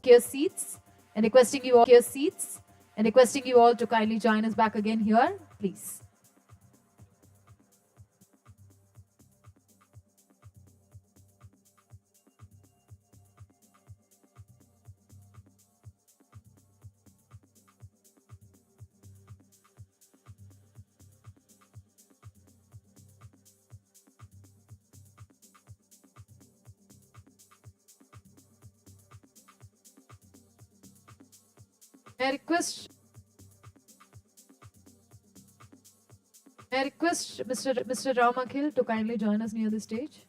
your seats and requesting you all to kindly join us back again here, please. I request Mr. Ramakhil to kindly join us near the stage.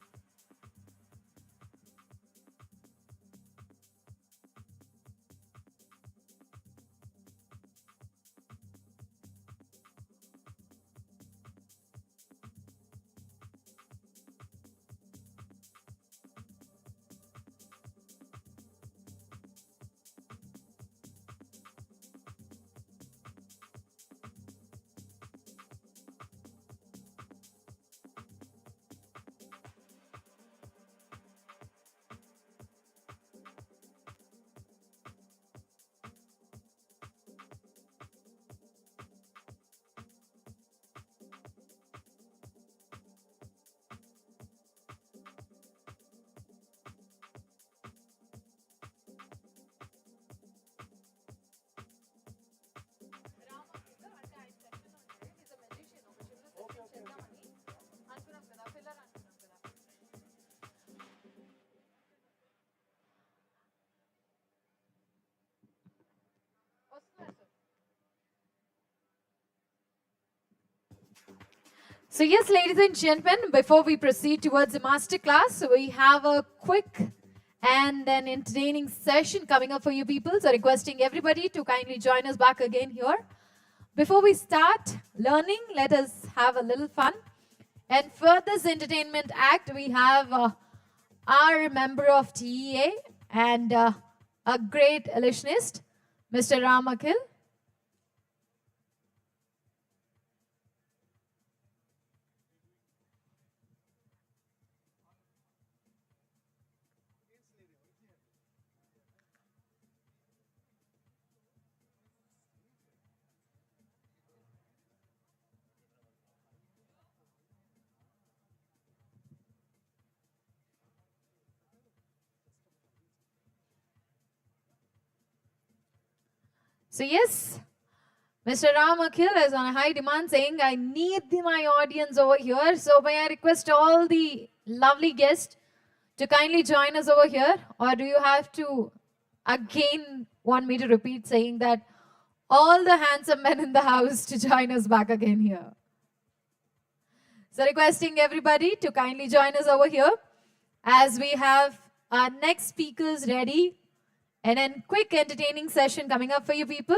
So yes, ladies and gentlemen, before we proceed towards the masterclass, we have a quick and an entertaining session coming up for you people. So requesting everybody to kindly join us back again here. Before we start learning, let us have a little fun. And for this entertainment act, we have our member of TEA and a great illusionist, Mr. Ramakhil. So yes, Mr. Ramakhil is on a high demand saying, I need my audience over here. So may I request all the lovely guests to kindly join us over here? Or do you have to again want me to repeat saying that all the handsome men in the house to join us back again here? So requesting everybody to kindly join us over here as we have our next speakers ready and a quick entertaining session coming up for you people.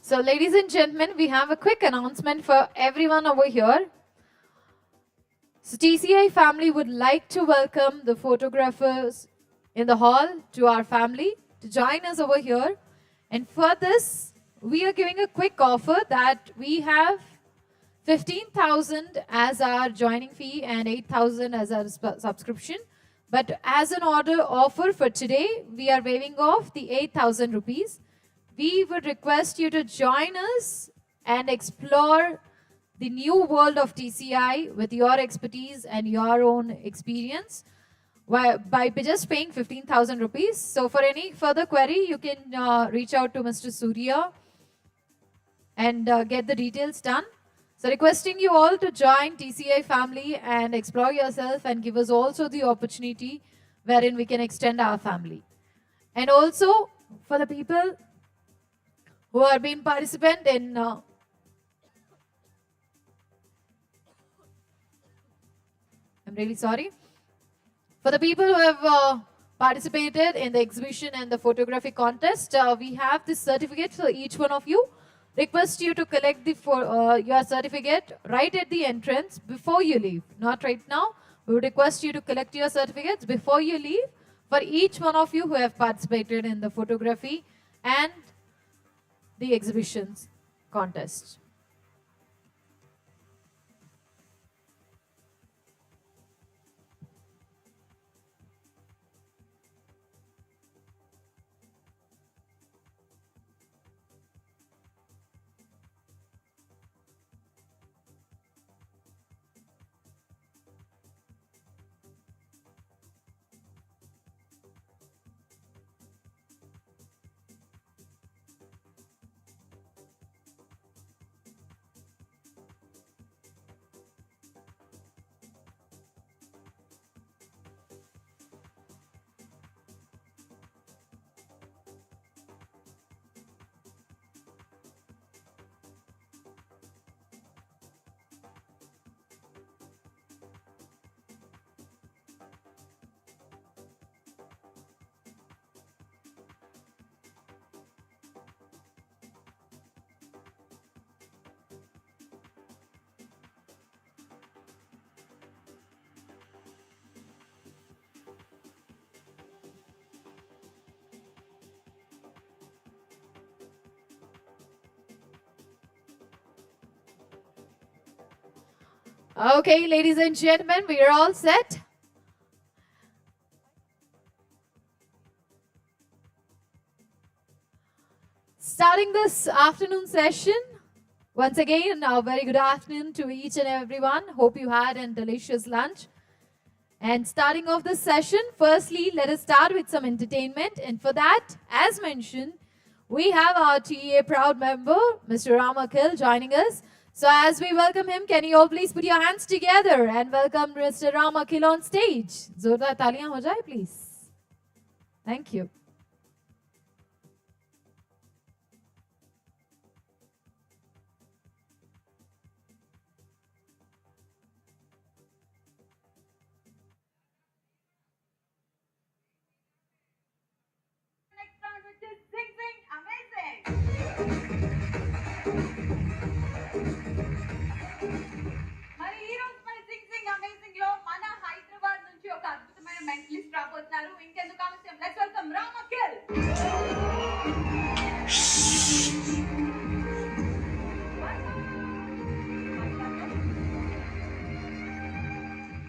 So ladies and gentlemen, we have a quick announcement for everyone over here. So TCEI family would like to welcome the photographers in the hall to our family to join us over here. And for this, we are giving a quick offer that we have 15,000 as our joining fee and 8,000 as our subscription. But as an order offer for today, we are waiving off the 8,000 rupees. We would request you to join us and explore the new world of TCEI with your expertise and your own experience by just paying 15,000 rupees. So for any further query, you can reach out to Mr. Surya and get the details done. So requesting you all to join TCEI family and explore yourself and give us also the opportunity wherein we can extend our family. And also for the people who are being participant in I'm really sorry. For the people who have participated in the exhibition and the photography contest, we have this certificate for each one of you. Request you to collect your certificate right at the entrance before you leave. Not right now. We would request you to collect your certificates before you leave for each one of you who have participated in the photography and the exhibitions contest. Okay, ladies and gentlemen, we are all set. Starting this afternoon session, once again, a very good afternoon to each and everyone. Hope you had a delicious lunch. And starting off this session, firstly, let us start with some entertainment. And for that, as mentioned, we have our TEA proud member, Mr. Ram Akhil, joining us. So as we welcome him, can you all please put your hands together and welcome Mr. Ram Akhil on stage. Zordar taliyan ho jaye, please. Thank you. Next round, which is Sing Sing Amazing. మరి ఈ రోజు మన Singh Singh amazing లో మన హైదరాబాద్ నుంచి ఒక అద్భుతమైన mentalist రాబోతున్నారు. ఇంకెందుకు ఆలస్యం, let's welcome Ram Akhil.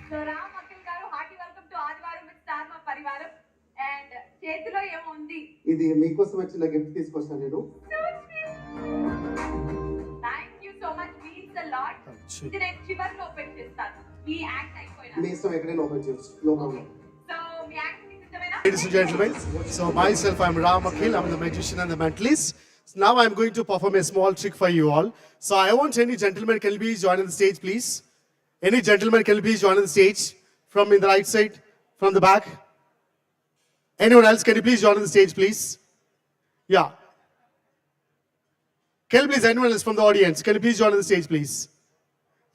So Ram Akhil గారు, హార్టీ వెల్కమ్ టు ఆదివారం విత్ స్టార్ మా పరివారం. అండ్ చేతిలో ఏమో ఉంది, ఇది మీకోసం వచ్చిన గిఫ్ట్ తీసుకొస్తాను నేను. Thank you so much, means a lot. ఇది నేను చివర్లో ఓపెన్ చేస్తాను, మీ యాక్ట్ అయిపోయినా. మీ ఇష్టం, ఎక్కడైనా ఓపెన్ చేయొచ్చు, నో ప్రాబ్లం. సో మీ యాక్ట్ సిద్ధమేనా? Ladies and gentlemen, so myself, I'm Ram Akhil, I'm the magician and the mentalist. So now I'm going to perform a small trick for you all. So I want any gentleman, can you please join on the stage, please? Any gentleman, can you please join on the stage? From in the right side, from the back. Anyone else, can you please join on the stage, please? Yeah. Can you please, anyone else from the audience, can you please join on the stage, please?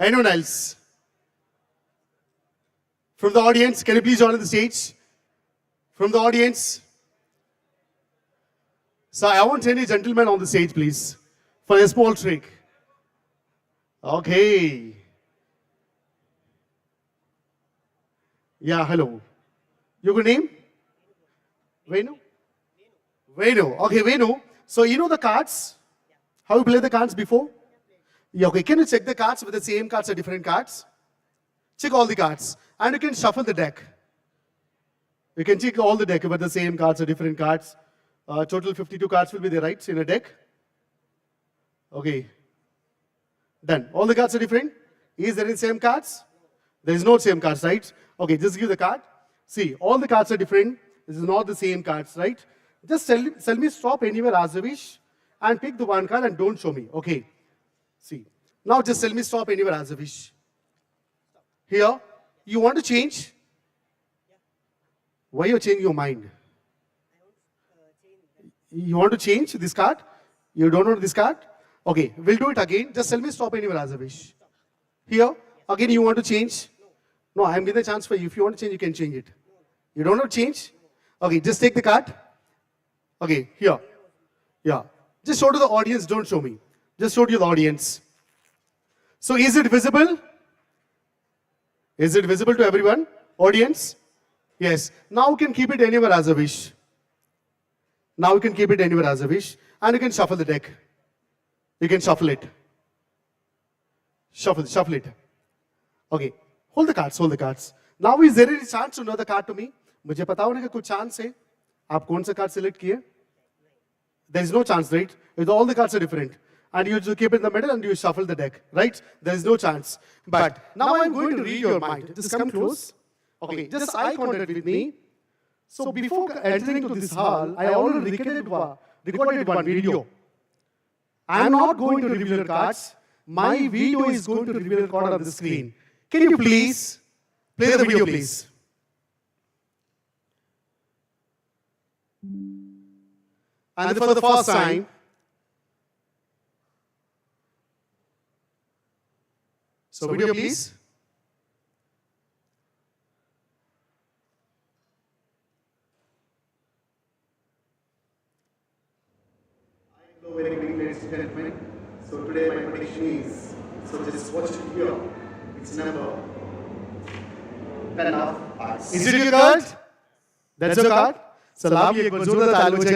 Anyone else? From the audience, can you please join on the stage? From the audience? So I want any gentleman on the stage, please. for a small trick. Okay. Yeah, hello. Your good name? Venu? Venu. Okay, Venu. So you know the cards? How you played the cards before? Yeah, okay. Can you check the cards with the same cards or different cards? Check all the cards. And you can shuffle the deck. You can check all the deck with the same cards or different cards. Total 52 cards will be there, right, in a deck? Okay. Done. All the cards are different? Is there any same cards? There is no same cards, right? Okay, just give the card. See, all the cards are different. This is not the same cards, right? Just tell me stop anywhere as you wish and pick the one card and don't show me. Okay. See. Now just tell me stop anywhere as you wish. Here, you want to change? Why are you changing your mind? You want to change this card? You don't want this card? Okay, we'll do it again. Just tell me stop anywhere as a wish. Here, again you want to change? No, I'm giving the chance for you. If you want to change, you can change it. You don't want to change? Okay, just take the card. Okay, here. Yeah. Just show to the audience, don't show me. Just show to the audience. So is it visible? Is it visible to everyone? Audience? Yes. Now you can keep it anywhere as a wish. Now you can keep it anywhere as a wish. And you can shuffle the deck. You can shuffle it. Shuffle it. Okay. Hold the cards, hold the cards. Now is there any chance to know the card to me? मुझे पता होने का कुछ chance है? आप कौन सा card select किए? There is no chance, right? All the cards are different. And you just keep it in the middle and you shuffle the deck, right? There is no chance. But now I'm going to read your mind. Just come close. Okay, just eye contact with me. So before entering to this hall, I already recorded one video. I'm not going to reveal your cards. My video is going to reveal your card on the screen. Can you please play the video, please? And for the first time, so video, please. Hello, very good evening, ladies and gentlemen. So today my prediction is, so just watch it here. It's number 10 of hearts. Is it your card? That's your card? So love you.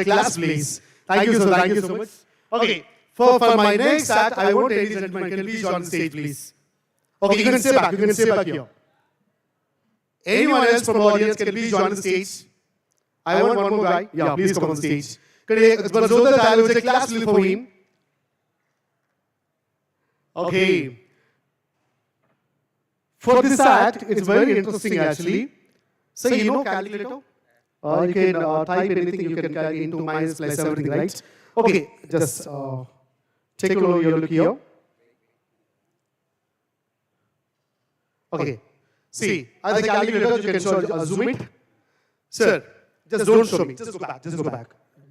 Class, please. Thank you so much. Okay, for my next act, I want ladies and gentlemen, can please join the stage, please. Okay, you can stay back here. Anyone else from the audience can please join the stage. I want one more guy. Yeah, please come on the stage. Class for him. Okay. For this act, it's very interesting actually. So you know calculator? You can type anything, you can calculate into minus plus everything, right? Okay, just take a look here. Okay, see, as a calculator, you can zoom it. Sir, just don't show me, just go back.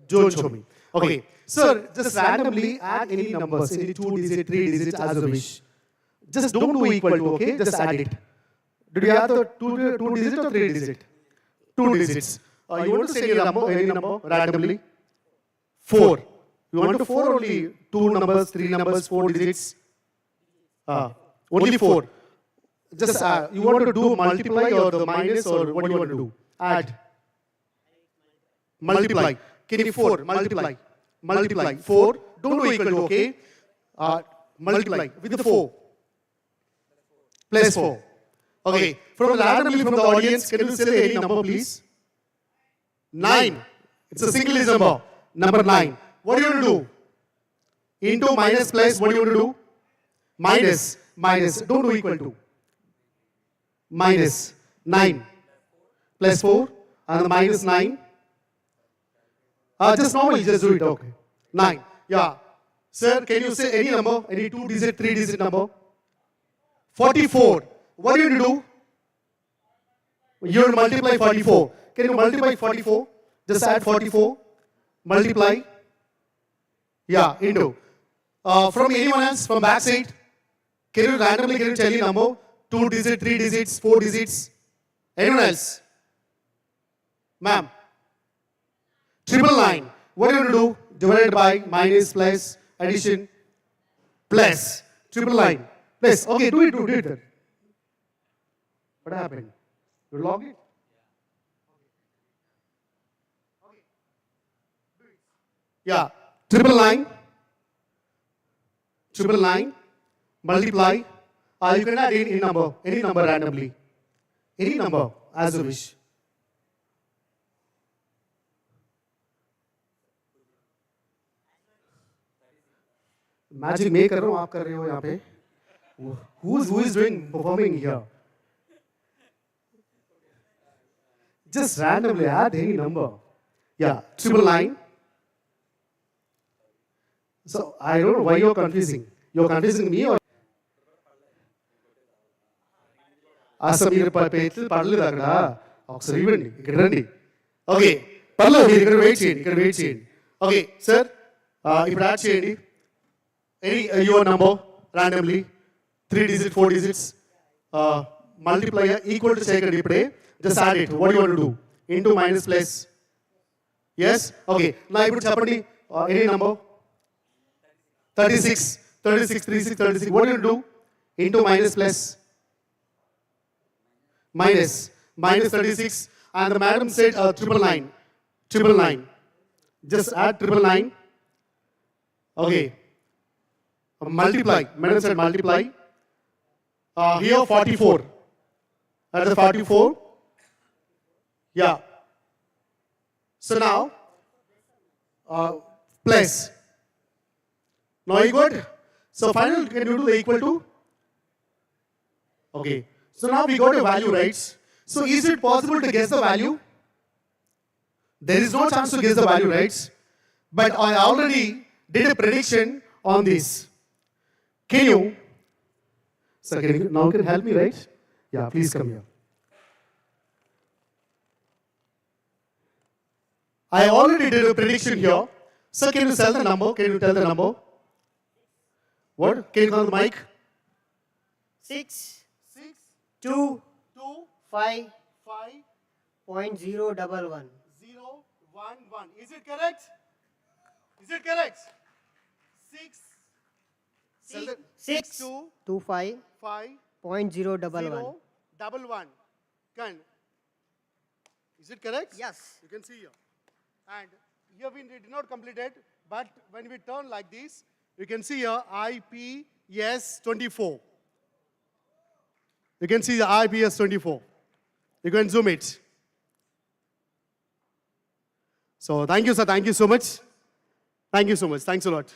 Don't show me. Okay, sir, just randomly add any numbers, any 2 digits, 3 digits as you wish. Just don't do equal to, okay? Just add it. Did you add the 2 digits or 3 digits? 2 digits. You want to say any number randomly? 4. You want to 4 only 2 numbers, 3 numbers, 4 digits? Only 4. Just you want to do multiply or the minus or what do you want to do? Add. Multiply. Can you 4? Multiply. Multiply. 4. Don't do equal to, okay? Multiply with the 4. Plus 4. Okay. From randomly from the audience, can you say any number, please? 9. It's a single digit number. Number 9. What do you want to do? Into minus plus, what do you want to do? Minus. Minus. Don't do equal to. Minus 9 plus 4 and the minus 9. Just normally, just do it. Okay. 9. Yeah. Sir, can you say any number? Any 2 digit, 3 digit number? 44. What do you do? You multiply 44. Can you multiply 44? Just add 44. Multiply. Yeah, into. From anyone else, from backside, can you randomly tell me number? 2 digits, 3 digits, 4 digits? Anyone else? Ma'am. 999. What do you do? Divided by, minus, plus, addition. plus, triple line, plus. Okay, do it then. What happened? You log it? Yeah, triple line, multiply. You can add any number randomly. Any number, as you wish. Magic मैं कर रहा हूँ, आप कर रहे हो यहाँ पे. Who is doing performing here? Just randomly add any number. Yeah, triple line. So I don't know why you're confusing. You're confusing me or? మీరు పడలేదు అక్కడ ఒకసారి ఇవ్వండి ఇక్కడ రండి. ఓకే పర్లేదు మీరు ఇక్కడ వెయిట్ చేయండి. ఓకే సార్ ఇప్పుడు యాడ్ చేయండి any your number randomly 3 digits 4 digits multiply equal to చేయకండి ఇప్పుడే just add it. What do you want to do? Into minus plus. Yes? Okay. నా ఇప్పుడు చెప్పండి any number 36 36. What do you do? Into minus plus. Minus 36, and the madam said triple line. Just add triple line. Okay. Multiply. Madam said multiply. Here 44. At the 44. Yeah. So now plus. Now you got. So finally, can you do the equal to? Okay. So now we got a value, right? So is it possible to guess the value? There is no chance to guess the value, right? But I already did a prediction on this. Can you? Sir, now can you help me, right? Yeah, please come here. I already did a prediction here. Sir, can you tell the number? Can you tell the number? What? Can you call the mic? 6 2 5 .011. 011. Is it correct? 6 2 5 .011. 011. Can. Is it correct? Yes. You can see here. And here we did not complete it, but when we turn like this, you can see here IPS24. You can see the IPS24. You can zoom it. So thank you, sir. Thank you so much. Thanks a lot.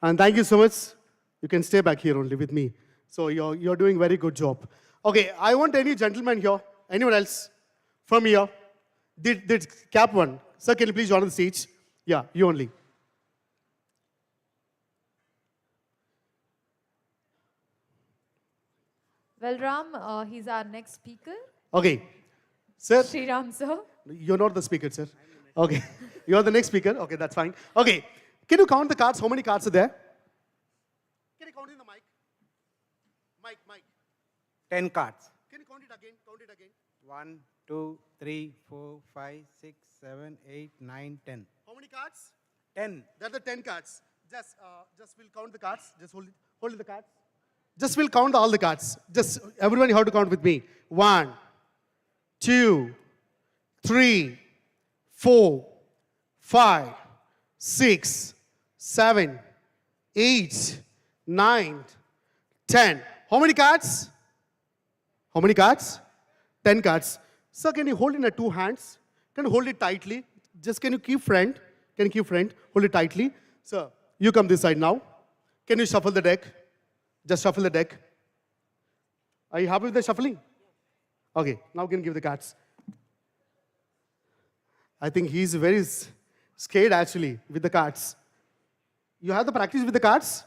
And thank you so much. You can stay back here only with me. So you're doing very good job. Okay, I want any gentleman here. Anyone else from here? Did cap one. Sir, can you please join the stage? Yeah, you only. Well, Ram, he's our next speaker. Okay. Sir, Sriram, sir. you're not the speaker, sir. Okay. You're the next speaker. Okay, that's fine. Okay. Can you count the cards? How many cards are there? Can you count in the mic? Mic. 10 cards. Can you count it again? 1, 2, 3, 4, 5, 6, 7, 8, 9, 10. How many cards? 10. There are the 10 cards. Just we'll count the cards. Just hold the cards. Just we'll count all the cards. Just everyone you have to count with me. 1, 2, 3, 4, 5, 6, 7, 8, 9, 10. How many cards? 10 cards. Sir, can you hold it in two hands? Can you hold it tightly? Just can you keep friend? Hold it tightly. Sir, you come this side now. Can you shuffle the deck? Just shuffle the deck. Are you happy with the shuffling? Okay, now can you give the cards. I think he's very scared actually with the cards. You have the practice with the cards?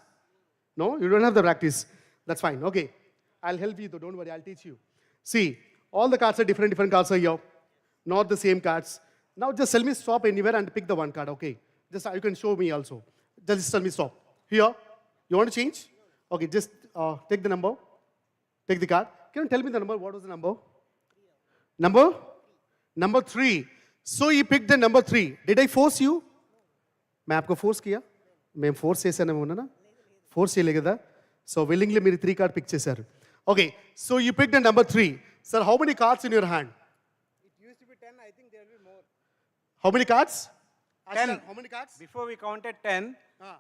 No, you don't have the practice. That's fine. Okay, I'll help you though. Don't worry, I'll teach you. See, all the cards are different cards are here. Not the same cards. Now just tell me stop anywhere and pick the one card, okay? Just you can show me also. Just tell me stop. Here, you want to change? Okay, just take the number. Take the card. Can you tell me the number? What was the number? Number 3. So you picked the number 3. Did I force you? मैं आपको force किया? मैं force ऐसा नहीं बोला ना? Force చేయలే కదా సో విల్లింగ్లీ మీరు 3 కార్డ్ పిక్ చేశారు okay so you pick the number 3 sir how many cards in your hand It used to be 10. I think there will be more. How many cards 10. How many cards Before we counted 10,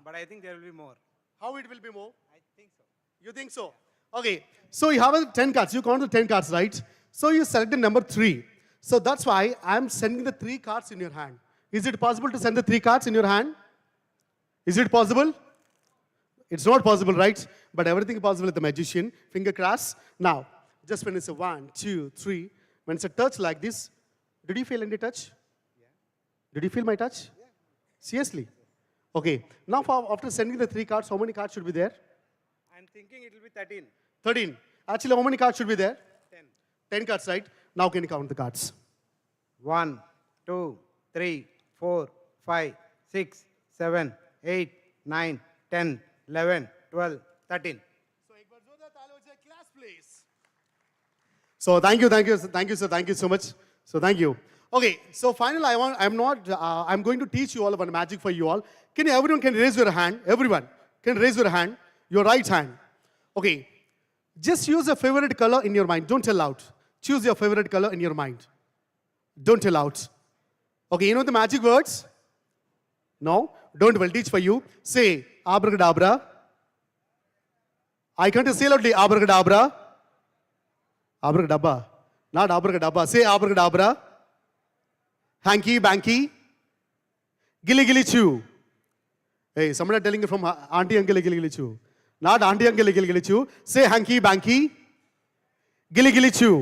but I think there will be more. How it will be more I think so. You think so? Okay. So you have 10 cards. You count the 10 cards, right? So you select the number 3. So that's why I'm sending the 3 cards in your hand. Is it possible to send the 3 cards in your hand? Is it possible? It's not possible, right? But everything is possible with the magician. Finger cross. Now, just when it's a 1, 2, 3, when it's a touch like this, did you feel any touch? Yeah. Did you feel my touch? Yeah. Seriously? Okay. Now, after sending the 3 cards, how many cards should be there? I'm thinking it will be 13. 13. Actually, how many cards should be there? 10. 10 cards, right? Now can you count the cards? 1, 2, 3, 4, 5, 6, 7, 8, 9, 10, 11, 12, 13. So, class, please. So, thank you, sir. Thank you so much. So, thank you. Okay, so finally, I'm going to teach you all about magic for you all. Everyone can raise your hand? Everyone can raise your hand, your right hand. Okay, just use your favorite color in your mind. Don't tell out. Choose your favorite color in your mind. Don't tell out. Okay, you know the magic words? No? Don't, will teach for you. Say, abracadabra. I can't say loudly, abracadabra. Abracadabra. Not abracadabra. Say abracadabra. Hanky, banky. Gilly, gilly, chew. Hey, someone telling you from auntie, uncle, gilly, gilly, chew. Not auntie, uncle, gilly, gilly, chew. Say hanky, banky. Gilly, gilly, chew.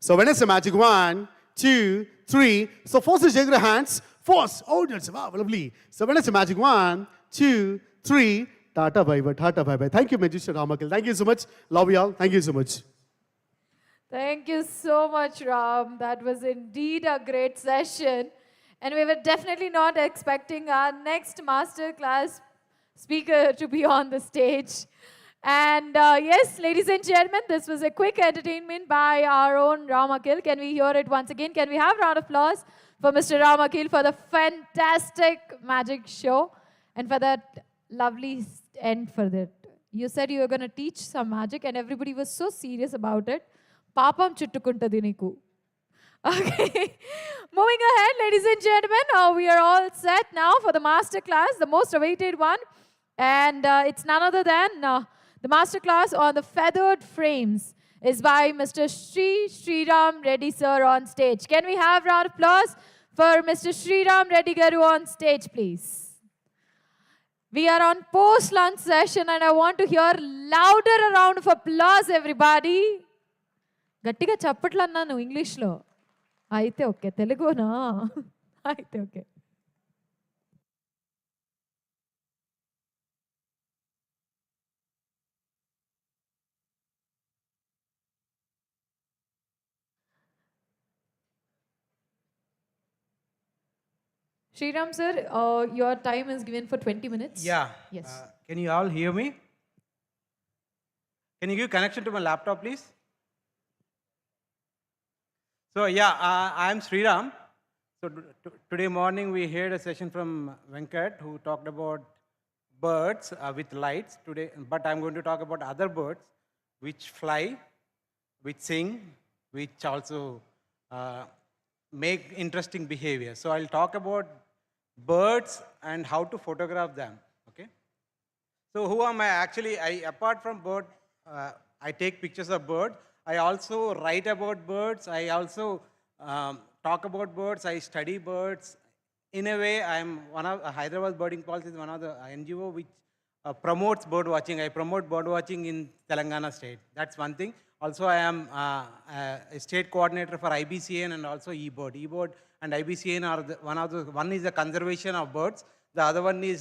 So when it's a magic 1, 2, 3. So force shake your hands. Force. Oh, that's wow, lovely. So when it's a magic 1, 2, 3. Tata bye bye. Tata bye bye. Thank you, Magician Ramakil. Thank you so much. Love you all. Thank you so much. Thank you so much, Ram. That was indeed a great session. And we were definitely not expecting our next masterclass speaker to be on the stage. And yes, ladies and gentlemen, this was a quick entertainment by our own Ramakil. Can we hear it once again? Can we have a round of applause for Mr. Ramakil for the fantastic magic show and for that lovely end for that. You said you were going to teach some magic and everybody was so serious about it. Papam chuttukuntadi neeku. Okay, moving ahead, ladies and gentlemen, we are all set now for the master class, the most awaited one. And it's none other than the master class on the feathered frames is by Mr. Sriram Reddy sir on stage. Can we have a round of applause for Mr. Sriram Reddy garu on stage, please? We are on post-lunch session and I want to hear louder a round of applause, everybody. గట్టిగా చప్పట్లు అన్నాను ఇంగ్లీష్లో అయితే okay తెలుగునా అయితే okay Sriram sir, your time is given for 20 minutes. Yeah. Yes. Can you all hear me? Can you give connection to my laptop, please? So yeah, I am Sriram. So today morning we heard a session from Venkat who talked about birds with lights today, but I'm going to talk about other birds which fly, which sing, which also make interesting behavior. So I'll talk about birds and how to photograph them. Okay. So who am I? Actually, apart from bird, I take pictures of birds. I also write about birds. I also talk about birds. I study birds. In a way, I'm one of Hyderabad Birding Pulse is one of the NGO which promotes bird watching. I promote bird watching in Telangana state. That's one thing. Also, I am a state coordinator for IBCN and also eBird. eBird and IBCN are one is the conservation of birds. The other one is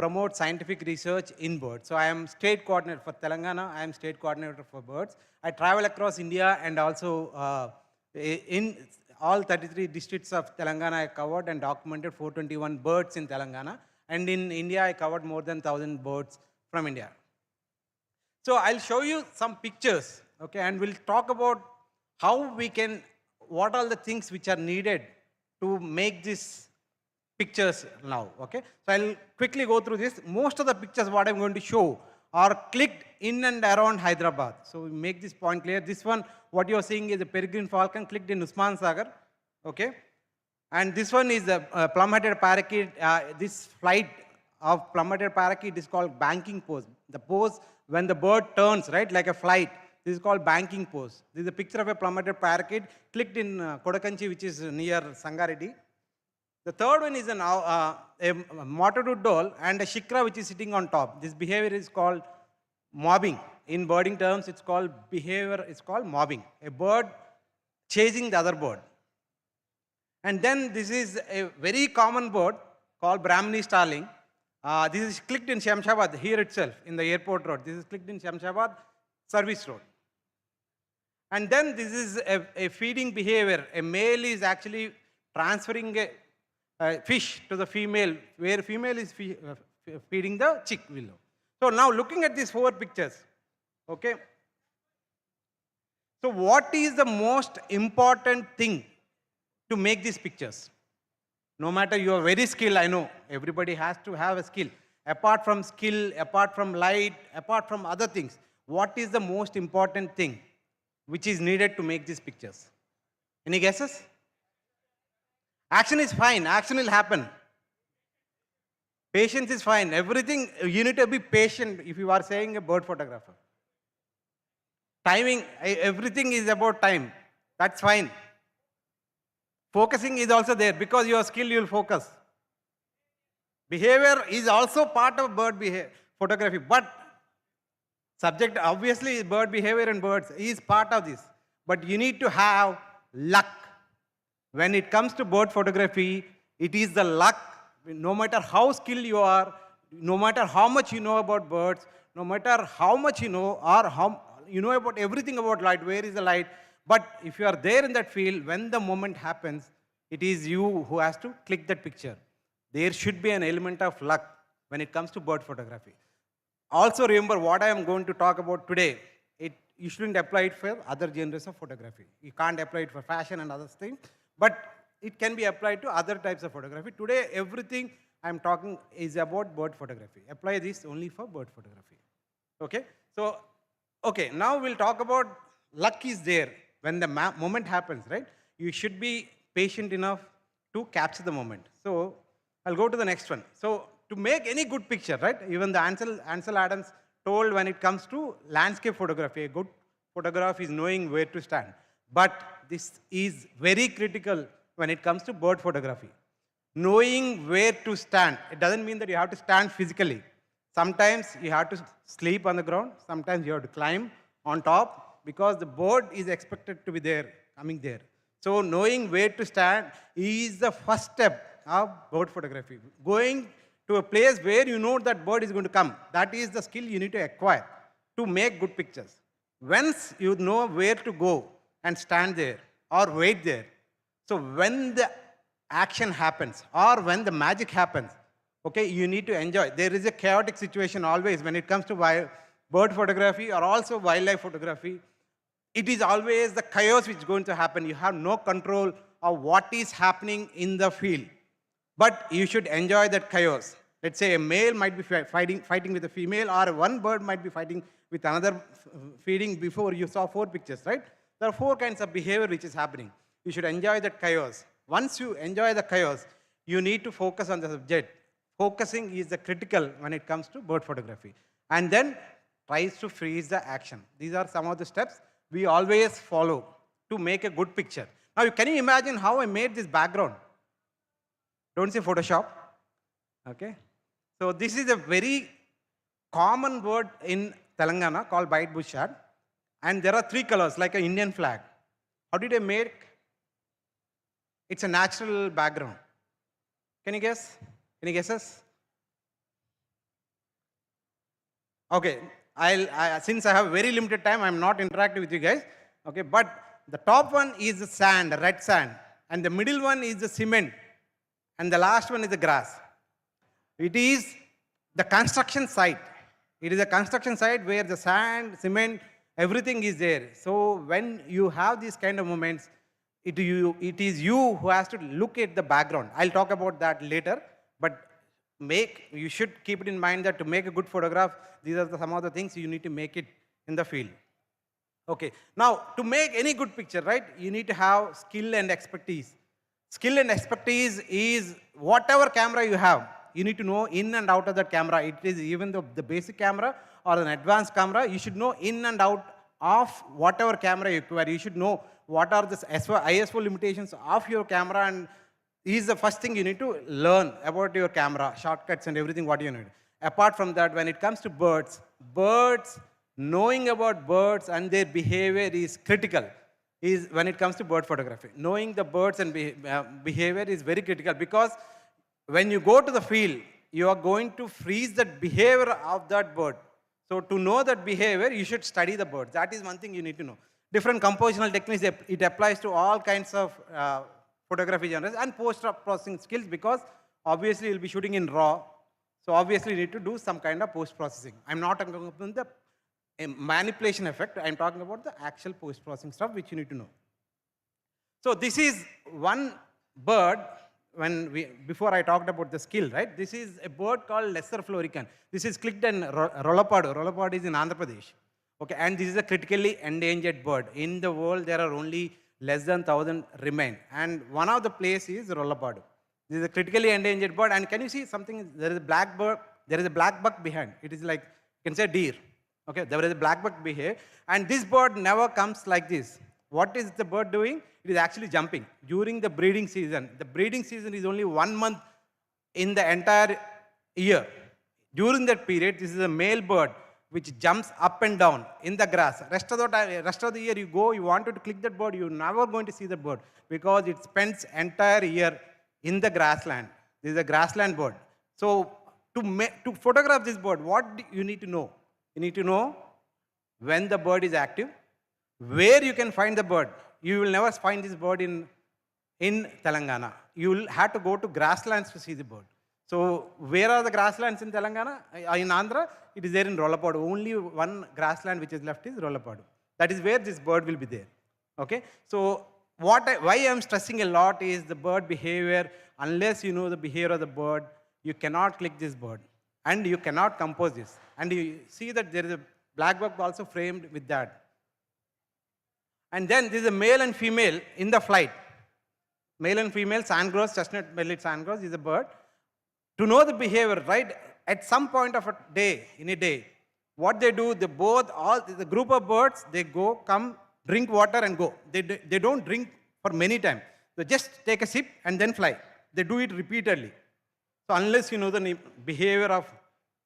promote scientific research in birds. So I am state coordinator for Telangana. I am state coordinator for birds. I travel across India and also in all 33 districts of Telangana I covered and documented 421 birds in Telangana. And in India I covered more than 1,000 birds from India. So I'll show you some pictures, okay, and we'll talk about how we can, what are the things which are needed to make this pictures now, okay? So I'll quickly go through this. Most of the pictures what I'm going to show are clicked in and around Hyderabad. So we make this point clear. This one, what you're seeing is a peregrine falcon clicked in Usman Sagar, okay? And this one is a plum-headed parakeet. This flight of plum-headed parakeet is called banking pose. The pose when the bird turns, right, like a flight. This is called banking pose. This is a picture of a plum-headed parakeet clicked in Kodakanchi, which is near Sangareddy. The third one is a Motordud doll and a shikra which is sitting on top. This behavior is called mobbing. In birding terms, it's called behavior, it's called mobbing. A bird chasing the other bird. And then this is a very common bird called Brahmini starling. This is clicked in Shamshabad, here itself, in the airport road. This is clicked in Shamshabad, service road. And then this is a feeding behavior. A male is actually transferring a fish to the female, where female is feeding the chick willow. So now looking at these 4 pictures, okay. So what is the most important thing to make these pictures? No matter you are very skilled, I know, everybody has to have a skill. Apart from skill, apart from light, apart from other things, what is the most important thing which is needed to make these pictures? Any guesses? Action is fine, action will happen. Patience is fine, everything, you need to be patient if you are saying a bird photographer. Timing, everything is about time, that's fine. Focusing is also there, because you are skilled, you will focus. Behavior is also part of bird photography, but subject obviously is bird behavior and birds is part of this. But you need to have luck. When it comes to bird photography, it is the luck. No matter how skilled you are, no matter how much you know about birds, no matter how much you know or how you know about everything about light, where is the light, but if you are there in that field, when the moment happens, it is you who has to click that picture. There should be an element of luck when it comes to bird photography. Also remember what I am going to talk about today. You shouldn't apply it for other genres of photography. You can't apply it for fashion and other things, but it can be applied to other types of photography. Today, everything I am talking is about bird photography. Apply this only for bird photography. Okay? So, okay, now we'll talk about luck is there. When the moment happens, right? You should be patient enough to capture the moment. So, I'll go to the next one. So, to make any good picture, right? Even the Ansel Adams told when it comes to landscape photography, a good photograph is knowing where to stand. But this is very critical when it comes to bird photography. Knowing where to stand. It doesn't mean that you have to stand physically. Sometimes you have to sleep on the ground. Sometimes you have to climb on top, because the bird is expected to be there, coming there. So knowing where to stand is the first step of bird photography. Going to a place where you know that bird is going to come. That is the skill you need to acquire to make good pictures. Once you know where to go and stand there or wait there, so when the action happens or when the magic happens, okay, you need to enjoy. There is a chaotic situation always when it comes to bird photography or also wildlife photography. It is always the chaos which is going to happen. You have no control of what is happening in the field. But you should enjoy that chaos. Let's say a male might be fighting with a female, or one bird might be fighting with another, feeding. Before you saw 4 pictures, right? There are 4 kinds of behavior which is happening. You should enjoy that chaos. Once you enjoy the chaos, you need to focus on the subject. Focusing is the critical when it comes to bird photography. And then tries to freeze the action. These are some of the steps we always follow to make a good picture. Now, can you imagine how I made this background? Don't say Photoshop. Okay? So this is a very common word in Telangana called white bush shad. And there are 3 colors like an Indian flag. How did I make? It's a natural background. Can you guess? Any guesses? Okay, since I have very limited time, I'm not interacting with you guys. Okay, but the top one is the sand, red sand, and the middle one is the cement, and the last one is the grass. It is the construction site. It is a construction site where the sand, cement, everything is there. So when you have these kind of moments, it is you who has to look at the background. I'll talk about that later, but you should keep it in mind that to make a good photograph, these are some of the things you need to make it in the field. Okay, now to make any good picture, right, you need to have skill and expertise. Skill and expertise is whatever camera you have, you need to know in and out of that camera. It is even the basic camera or an advanced camera, you should know in and out of whatever camera you acquire. You should know what are the ISO limitations of your camera, and is the first thing you need to learn about your camera, shortcuts and everything what you need. Apart from that, when it comes to birds, knowing about birds and their behavior is critical. Is when it comes to bird photography. Knowing the birds and behavior is very critical, because when you go to the field, you are going to freeze the behavior of that bird. So to know that behavior, you should study the bird. That is one thing you need to know. Different compositional techniques, it applies to all kinds of photography genres and post-processing skills, because obviously you'll be shooting in RAW. So obviously you need to do some kind of post-processing. I'm not talking about the manipulation effect. I'm talking about the actual post-processing stuff which you need to know. So this is one bird. Before I talked about the skill, right? This is a bird called lesser florican. This is clicked in Rollapadu. Rollapadu is in Andhra Pradesh. Okay, and this is a critically endangered bird. In the world, there are only less than 1,000 remain. And one of the place is Rollapadu. This is a critically endangered bird. And can you see something? There is a black bird. There is a black buck behind. It is like, you can say deer. Okay, there is a black buck behind. And this bird never comes like this. What is the bird doing? It is actually jumping during the breeding season. The breeding season is only 1 month in the entire year. During that period, this is a male bird which jumps up and down in the grass. Rest of the year you go, you wanted to click that bird, you're never going to see the bird, because it spends entire year in the grassland. This is a grassland bird. So to photograph this bird, what do you need to know? You need to know when the bird is active, where you can find the bird. You will never find this bird in Telangana. You will have to go to grasslands to see the bird. So where are the grasslands in Telangana? In Andhra, it is there in Rollapadu. Only one grassland which is left is Rollapadu. That is where this bird will be there. Okay? So why I am stressing a lot is the bird behavior. Unless you know the behavior of the bird, you cannot click this bird. And you cannot compose this. And you see that there is a black buck also framed with that. And then there is a male and female in the flight. Male and female sandgrouse, chestnut-bellied sandgrouse is a bird. To know the behavior, right, at some point of in a day, what they do, the group of birds, they go, come, drink water and go. They don't drink for many times. They just take a sip and then fly. They do it repeatedly. So unless you know the behavior of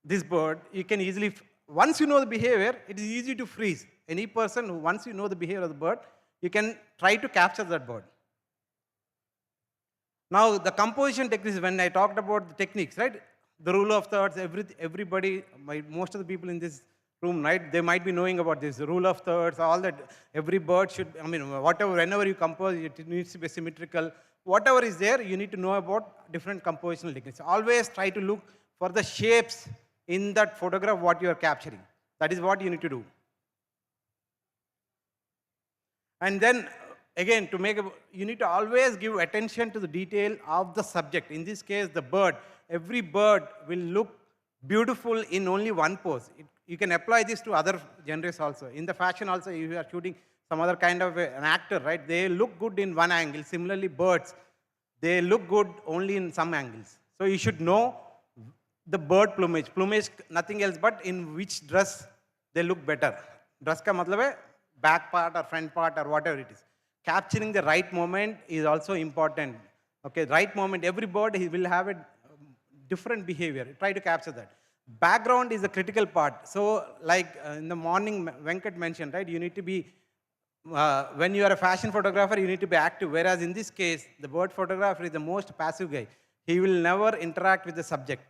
this bird, you can easily, once you know the behavior, it is easy to freeze. Any person who, once you know the behavior of the bird, you can try to capture that bird. Now, the composition techniques, when I talked about the techniques, right? The rule of thirds, everybody, most of the people in this room, right? They might be knowing about this. The rule of thirds, all that. Every bird should, whenever you compose, it needs to be symmetrical. Whatever is there, you need to know about different compositional techniques. Always try to look for the shapes in that photograph what you are capturing. That is what you need to do. And then, again, you need to always give attention to the detail of the subject. In this case, the bird. Every bird will look beautiful in only one pose. You can apply this to other genres also. In the fashion also, if you are shooting some other kind of an actor, right? They look good in one angle. Similarly, birds, they look good only in some angles. So you should know the bird plumage. Plumage, nothing else but in which dress they look better. Dress ka matlab hai back part or front part or whatever it is. Capturing the right moment is also important. Okay, right moment. Every bird will have a different behavior. Try to capture that. Background is a critical part. So, like in the morning, Venkat mentioned, right? You need to be, when you are a fashion photographer, you need to be active. Whereas in this case, the bird photographer is the most passive guy. He will never interact with the subject.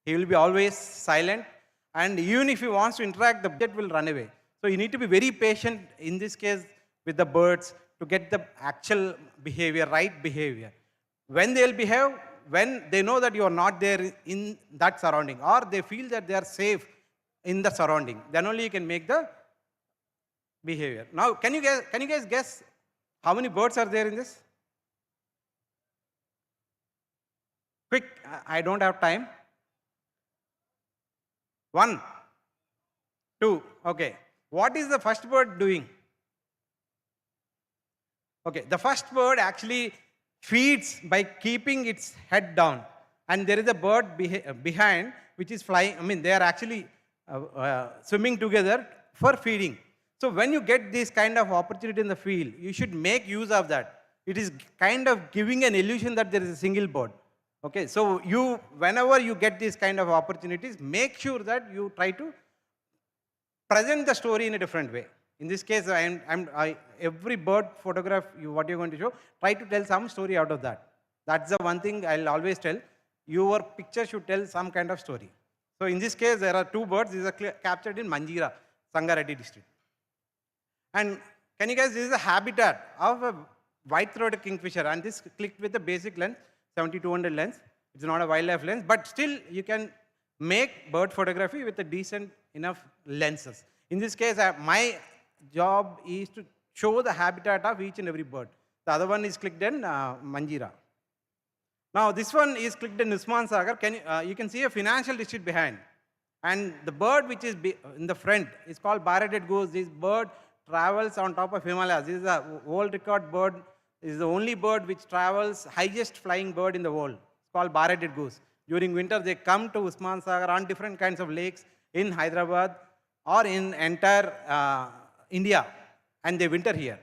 He will be always silent. And even if he wants to interact, the subject will run away. So you need to be very patient in this case with the birds to get the actual behavior, right behavior. When they'll behave, when they know that you are not there in that surrounding, or they feel that they are safe in the surrounding, then only you can make the behavior. Now, can you guys guess How many birds are there in this? Quick, I don't have time. 1, 2, okay. What is the first bird doing? Okay, the first bird actually feeds by keeping its head down. And there is a bird behind which is flying. I mean, they are actually swimming together for feeding. So when you get this kind of opportunity in the field, you should make use of that. It is kind of giving an illusion that there is a single bird. Okay, so whenever you get these kind of opportunities, make sure that you try to present the story in a different way. In this case, every bird photograph, what you're going to show, try to tell some story out of that. That's the one thing I'll always tell. Your picture should tell some kind of story. So in this case, there are 2 birds. These are captured in Manjira, Sangareddy district. And can you guys, this is a habitat of a white-throated kingfisher, and this clicked with the basic lens, 70-200 lens. It's not a wildlife lens, but still you can make bird photography with a decent enough lenses. In this case, my job is to show the habitat of each and every bird. The other one is clicked in Manjira. Now this one is clicked in Usman Sagar. You can see a financial district behind. And the bird which is in the front is called bar-headed goose. This bird travels on top of Himalayas. This is a world record bird. This is the only bird which travels, highest flying bird in the world. It's called bar-headed goose. During winter, they come to Usman Sagar on different kinds of lakes in Hyderabad or in entire India, and they winter here.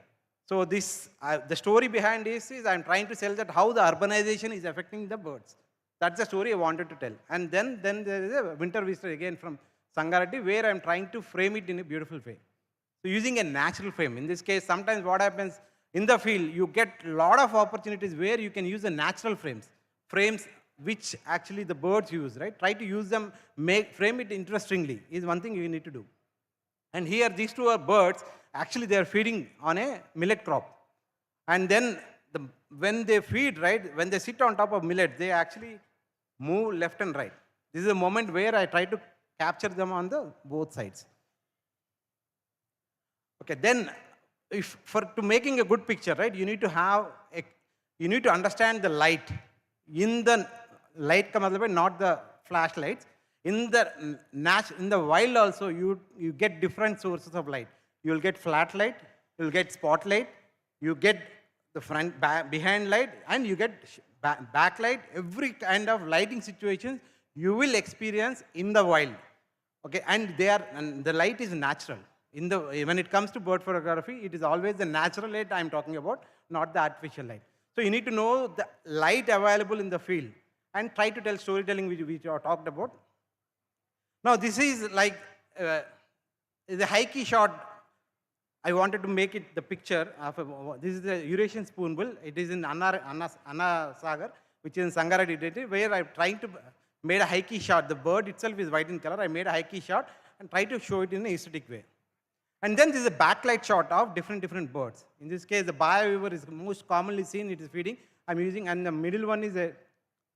So this, the story behind this is I'm trying to tell that how the urbanization is affecting the birds. That's the story I wanted to tell. And then there is a winter visitor again from Sangareddy, where I'm trying to frame it in a beautiful way. So using a natural frame. In this case, sometimes what happens in the field, you get a lot of opportunities where you can use the natural frames. Frames which actually the birds use, right? Try to use them, frame it interestingly is one thing you need to do. And here these 2 are birds, actually they are feeding on a millet crop. And then when they feed, right, when they sit on top of millet, they actually move left and right. This is a moment where I try to capture them on the both sides. Okay, then to making a good picture, right, you need to understand the light. In the light ka matlab hai not the flashlights. In the wild also, you get different sources of light. You will get flat light, you will get spotlight, you get the behind light, and you get backlight. Every kind of lighting situations you will experience in the wild. Okay, and the light is natural. When it comes to bird photography, it is always the natural light I'm talking about, not the artificial light. So you need to know the light available in the field and try to tell storytelling which we talked about. Now this is like the high key shot. I wanted to make it the picture of this is the Eurasian spoonbill. It is in Anna Sagar, which is in Sangareddy district, where I'm trying to made a high key shot. The bird itself is white in color. I made a high key shot and try to show it in an aesthetic way. And then this is a backlight shot of different birds. In this case, the bio-weaver is most commonly seen. It is feeding. I'm using, and the middle one is a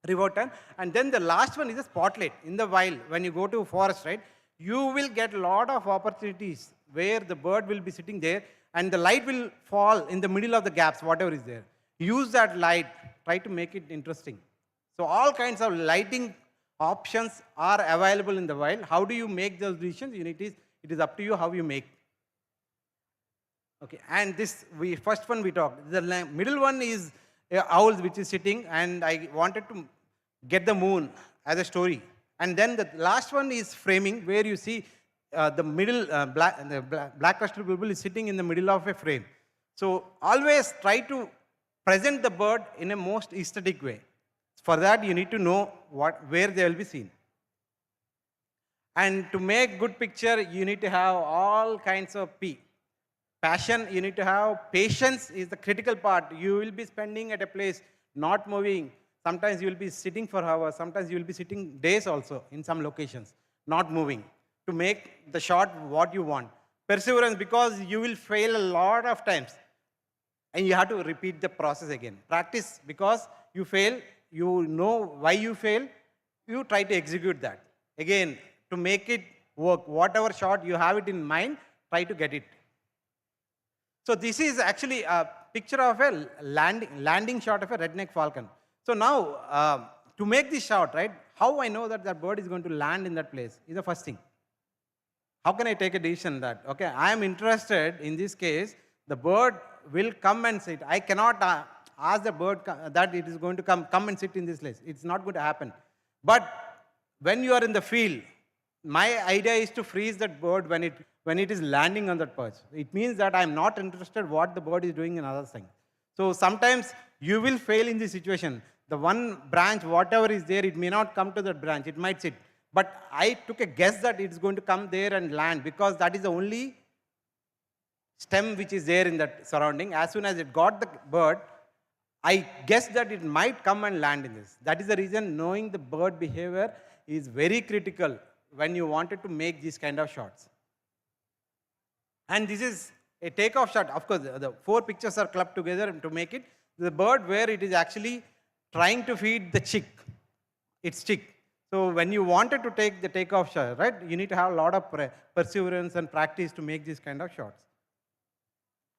river tern. And then the last one is a spotlight. In the wild, when you go to forest, right, you will get a lot of opportunities where the bird will be sitting there and the light will fall in the middle of the gaps, whatever is there. Use that light. Try to make it interesting. So all kinds of lighting options are available in the wild. How do you make those decisions? It is up to you how you make. Okay, and first one we talked. The middle one is owls which is sitting, and I wanted to get the moon as a story. And then the last one is framing, where you see the middle black-crested bulbul is sitting in the middle of a frame. So always try to present the bird in a most aesthetic way. For that, you need to know where they will be seen. And to make good picture, you need to have all kinds of passion, you need to have patience is the critical part. You will be spending at a place, not moving. Sometimes you will be sitting for hours. Sometimes you will be sitting days also in some locations, not moving, to make the shot what you want. Perseverance, because you will fail a lot of times. And you have to repeat the process again. Practice, because you fail, you know why you fail, you try to execute that. Again, to make it work, whatever shot you have it in mind, try to get it. So this is actually picture of a landing shot of a redneck falcon. So now, to make this shot, right, how I know that that bird is going to land in that place is the first thing. How can I take a decision that, okay, I am interested in this case, the bird will come and sit. I cannot ask the bird that it is going to come and sit in this place. It's not going to happen. But when you are in the field, my idea is to freeze that bird when it is landing on that perch. It means that I am not interested what the bird is doing in other things. So sometimes you will fail in this situation. The one branch, whatever is there, it may not come to that branch. It might sit. But I took a guess that it's going to come there and land because that is the only stem which is there in that surrounding. As soon as it got the bird, I guessed that it might come and land in this. That is the reason knowing the bird behavior is very critical when you wanted to make these kind of shots. And this is a takeoff shot. Of course, the 4 pictures are clubbed together to make it. The bird where it is actually trying to feed the chick, its chick. So when you wanted to take the takeoff shot, right, you need to have a lot of perseverance and practice to make these kind of shots.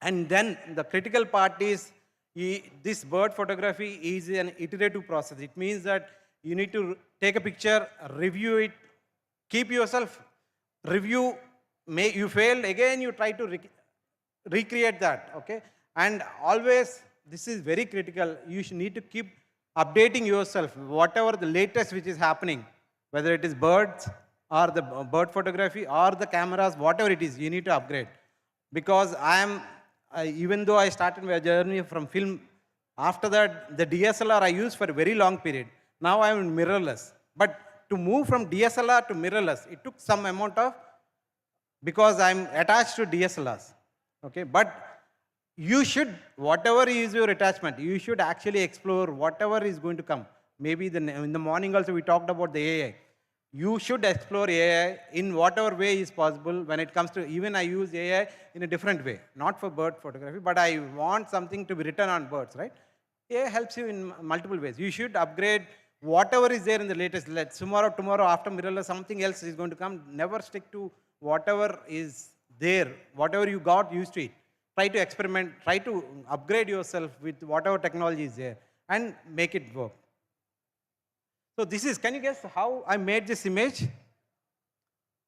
And then the critical part is this bird photography is an iterative process. It means that you need to take a picture, review it, keep yourself, review, you failed, again you try to recreate that, okay? And always, this is very critical, you should need to keep updating yourself, whatever the latest which is happening, whether it is birds or the bird photography or the cameras, whatever it is, you need to upgrade. Because even though I started my journey from film, after that, the DSLR I used for a very long period. Now I am in mirrorless. But to move from DSLR to mirrorless, it took some amount of, because I'm attached to DSLRs, okay? But you should, whatever is your attachment, you should actually explore whatever is going to come. Maybe in the morning also we talked about the AI. You should explore AI in whatever way is possible when it comes to, even I use AI in a different way, not for bird photography, but I want something to be written on birds, right? AI helps you in multiple ways. You should upgrade whatever is there in the latest. Tomorrow after mirrorless, something else is going to come. Never stick to whatever is there, whatever you got used to it. Try to experiment, try to upgrade yourself with whatever technology is there and make it work. So this is, can you guess how I made this image?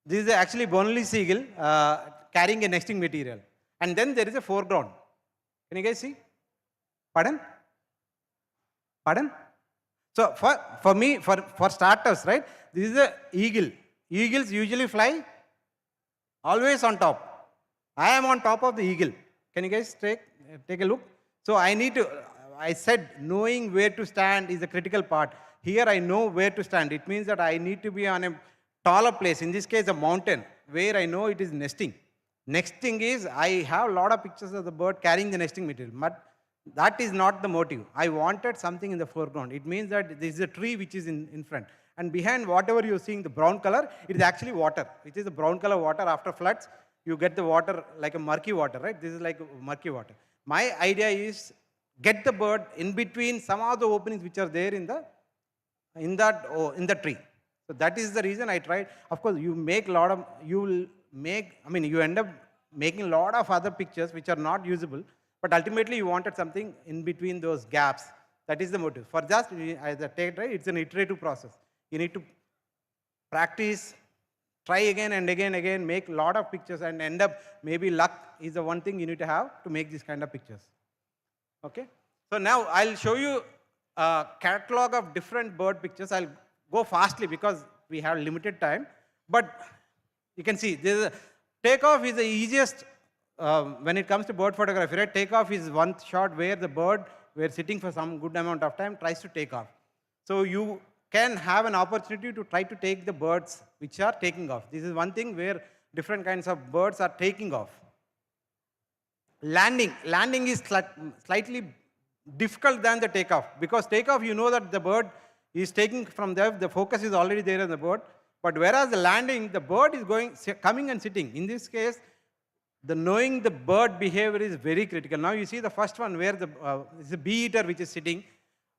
This is actually Bonelli seagull carrying a nesting material. And then there is a foreground. Can you guys see? Pardon? Pardon? So for me, for starters, right, this is an eagle. Eagles usually fly always on top. I am on top of the eagle. Can you guys take a look? So I said knowing where to stand is a critical part. Here I know where to stand. It means that I need to be on a taller place, in this case a mountain, where I know it is nesting. Next thing is I have a lot of pictures of the bird carrying the nesting material, but that is not the motive. I wanted something in the foreground. It means that there is a tree which is in front. And behind whatever you're seeing, the brown color, it is actually water, which is the brown color water after floods. You get the water like a murky water, right? This is like murky water. My idea is get the bird in between some of the openings which are there in the tree. So that is the reason I tried. Of course, you end up making a lot of other pictures which are not usable, but ultimately you wanted something in between those gaps. That is the motive. For just, as I take, right, it's an iterative process. You need to practice, try again and again, make a lot of pictures and end up, maybe luck is the one thing you need to have to make these kind of pictures. Okay? So now I'll show you a catalog of different bird pictures. I'll go fastly because we have limited time. But you can see, takeoff is the easiest when it comes to bird photography, right? Takeoff is one shot where the bird, we're sitting for some good amount of time, tries to take off. So you can have an opportunity to try to take the birds which are taking off. This is one thing where different kinds of birds are taking off. Landing is slightly difficult than the takeoff, because takeoff, you know that the bird is taking from there, the focus is already there on the bird, but whereas the landing, the bird is coming and sitting. In this case, knowing the bird behavior is very critical. Now you see the first one where it's a bee eater which is sitting.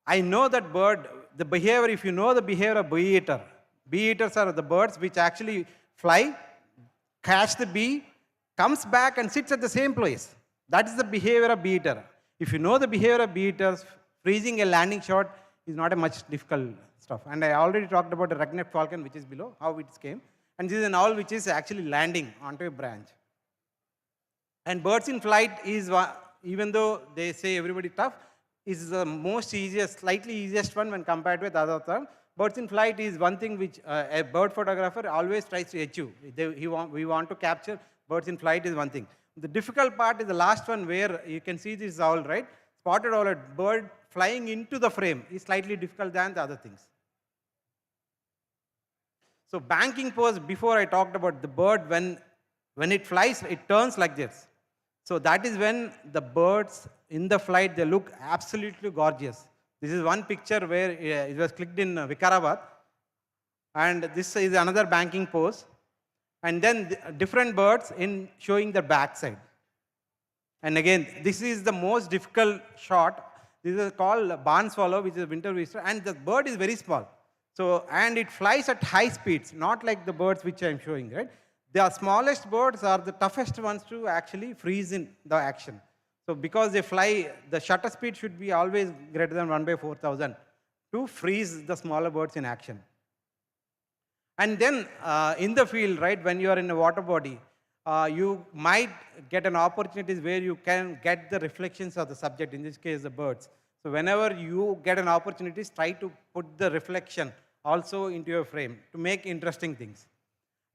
I know that bird, the behavior, if you know the behavior of bee eater, bee eaters are the birds which actually fly, catch the bee, comes back and sits at the same place. That is the behavior of bee eater. If you know the behavior of beaters, freezing a landing shot is not a much difficult stuff. And I already talked about the red-necked falcon, which is below, how it came. And this is an owl which is actually landing onto a branch. And birds in flight is, even though they say everybody tough, is the most easiest, slightly easiest one when compared with other terms. Birds in flight is one thing which a bird photographer always tries to achieve. We want to capture birds in flight is one thing. The difficult part is the last one where you can see this owl, right? Spotted owl, bird flying into the frame is slightly difficult than the other things. So banking pose, before I talked about the bird, when it flies, it turns like this. So that is when the birds in the flight, they look absolutely gorgeous. This is one picture where it was clicked in Vikarabad. And this is another banking pose. And then different birds in showing the backside. And again, this is the most difficult shot. This is called barn swallow, which is a winter visitor. And the bird is very small. So, and it flies at high speeds, not like the birds which I'm showing, right? The smallest birds are the toughest ones to actually freeze in the action. So because they fly, the shutter speed should be always greater than 1/4000 to freeze the smaller birds in action. And then in the field, right, when you are in a water body, you might get an opportunities where you can get the reflections of the subject, in this case the birds. So whenever you get an opportunity, try to put the reflection also into your frame to make interesting things.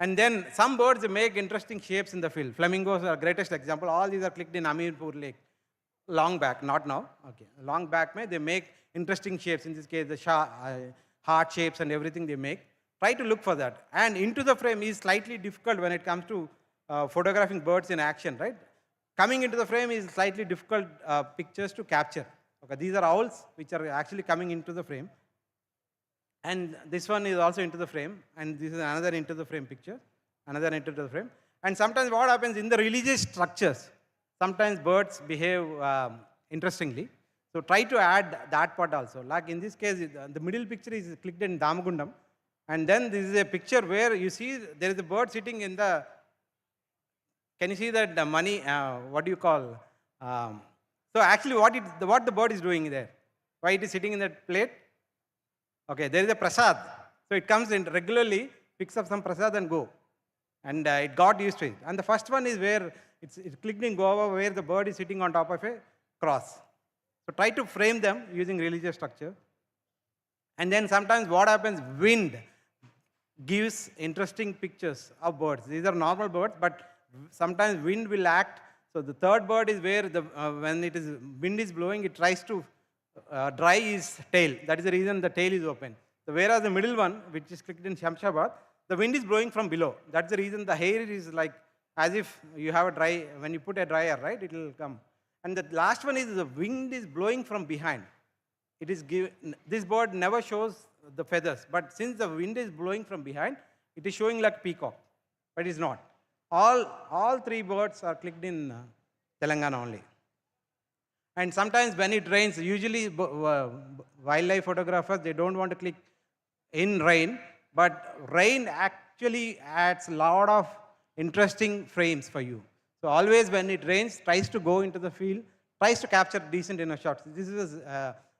And then some birds make interesting shapes in the field. Flamingos are greatest example. All these are clicked in Amirpur Lake. Long back, not now. Okay. Long back, they make interesting shapes. In this case, the heart shapes and everything they make. Try to look for that. And into the frame is slightly difficult when it comes to photographing birds in action, right? Coming into the frame is slightly difficult pictures to capture. Okay. These are owls which are actually coming into the frame. And this one is also into the frame, and this is another into the frame picture, another into the frame. And sometimes what happens in the religious structures, sometimes birds behave interestingly. So try to add that part also. Like in this case, the middle picture is clicked in Damagundam, and then this is a picture where you see there is a bird sitting in the, can you see that the money, what do you call? So actually what the bird is doing there, why it is sitting in that plate? Okay, there is a prasad. So it comes in regularly, picks up some prasad and go. And it got used to it. And the first one is where it's clicked in Goa, where the bird is sitting on top of a cross. So try to frame them using religious structure. And then sometimes what happens, wind gives interesting pictures of birds. These are normal birds, but sometimes wind will act. So the third bird is where when wind is blowing, it tries to dry his tail. That is the reason the tail is open. So whereas the middle one, which is clicked in Shamshabad, the wind is blowing from below. That's the reason the hair is like as if you have a dry, when you put a dryer, right, it will come. And the last one is the wind is blowing from behind. It is this bird never shows the feathers, but since the wind is blowing from behind, it is showing like peacock, but it's not. All three birds are clicked in Telangana only. And sometimes when it rains, usually wildlife photographers, they don't want to click in rain, but rain actually adds a lot of interesting frames for you. So always when it rains, tries to go into the field, tries to capture decent inner shots.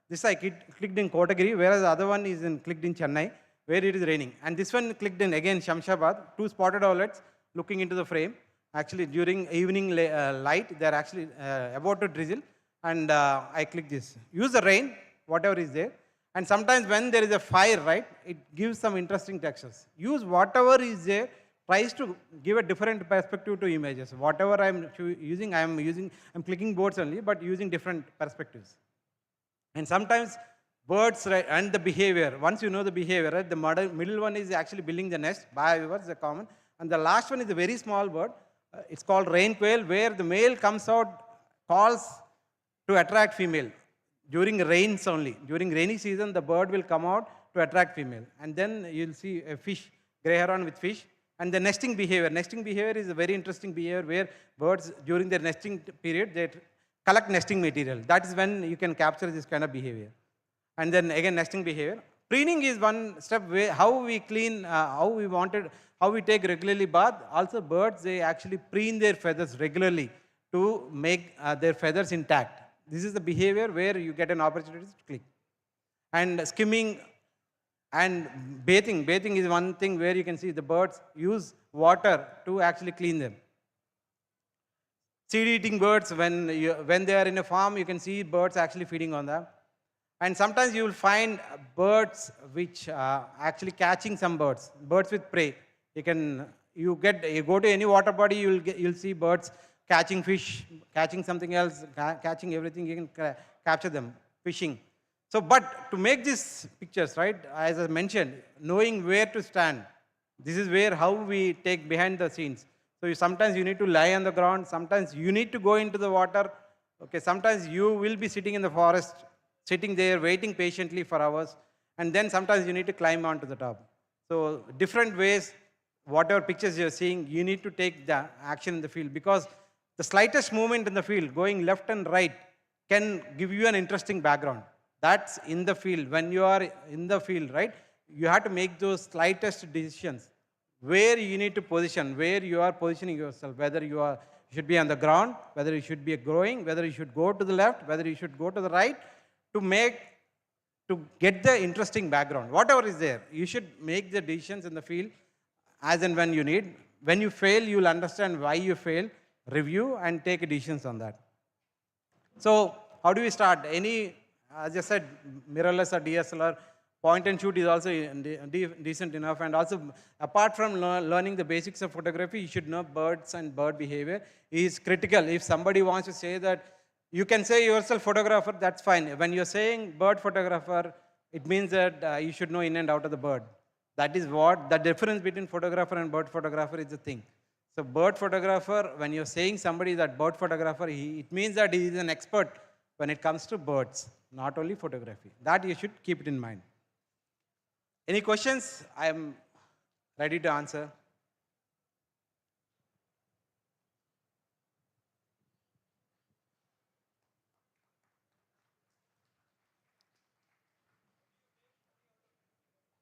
This I clicked in Kotagiri, whereas the other one is clicked in Chennai, where it is raining. And this one clicked in, again, Shamshabad, two spotted owlets looking into the frame. Actually, during evening light, they're actually about to drizzle. And I click this. Use the rain, whatever is there. And sometimes when there is a fire, right, it gives some interesting textures. Use whatever is there, tries to give a different perspective to images. Whatever I'm using, I'm clicking boards only, but using different perspectives. And sometimes birds, right, and the behavior. Once you know the behavior, right, the middle one is actually building the nest. Biovivers, the common. And the last one is a very small bird. It's called rain quail, where the male comes out, calls to attract female. During rains only. During rainy season, the bird will come out to attract female. And then you'll see a fish, grey heron with fish. And the nesting behavior. Nesting behavior is a very interesting behavior where birds, during their nesting period, they collect nesting material. That is when you can capture this kind of behavior. And then again, nesting behavior. Preening is one step where how we clean, how we take regularly bath. Also birds, they actually preen their feathers regularly to make their feathers intact. This is the behavior where you get an opportunity to click. And skimming and bathing. Bathing is one thing where you can see the birds use water to actually clean them. Seed-eating birds, when they are in a farm, you can see birds actually feeding on them. And sometimes you will find birds which are actually catching some birds with prey. You go to any water body, you'll see birds catching fish, catching something else, catching everything. You can capture them, fishing. So, but to make these pictures, right, as I mentioned, knowing where to stand, this is where how we take behind the scenes. So sometimes you need to lie on the ground, sometimes you need to go into the water, okay, sometimes you will be sitting in the forest, sitting there waiting patiently for hours, and then sometimes you need to climb onto the top. So different ways, whatever pictures you're seeing, you need to take the action in the field, because the slightest movement in the field, going left and right, can give you an interesting background. That's in the field. When you are in the field, right, you have to make those slightest decisions. Where you need to position, where you are positioning yourself, whether you should be on the ground, whether you should be growing, whether you should go to the left, whether you should go to the right, to get the interesting background. Whatever is there, you should make the decisions in the field as and when you need. When you fail, you will understand why you fail, review and take decisions on that. So how do we start? As I said, mirrorless or DSLR, point and shoot is also decent enough. And also, apart from learning the basics of photography, you should know birds and bird behavior is critical. If somebody wants to say that, you can say yourself photographer, that's fine. When you're saying bird photographer, it means that you should know in and out of the bird. That is what, the difference between photographer and bird photographer is the thing. So bird photographer, when you're saying somebody that bird photographer, it means that he is an expert when it comes to birds, not only photography. That you should keep it in mind. Any questions? I am ready to answer.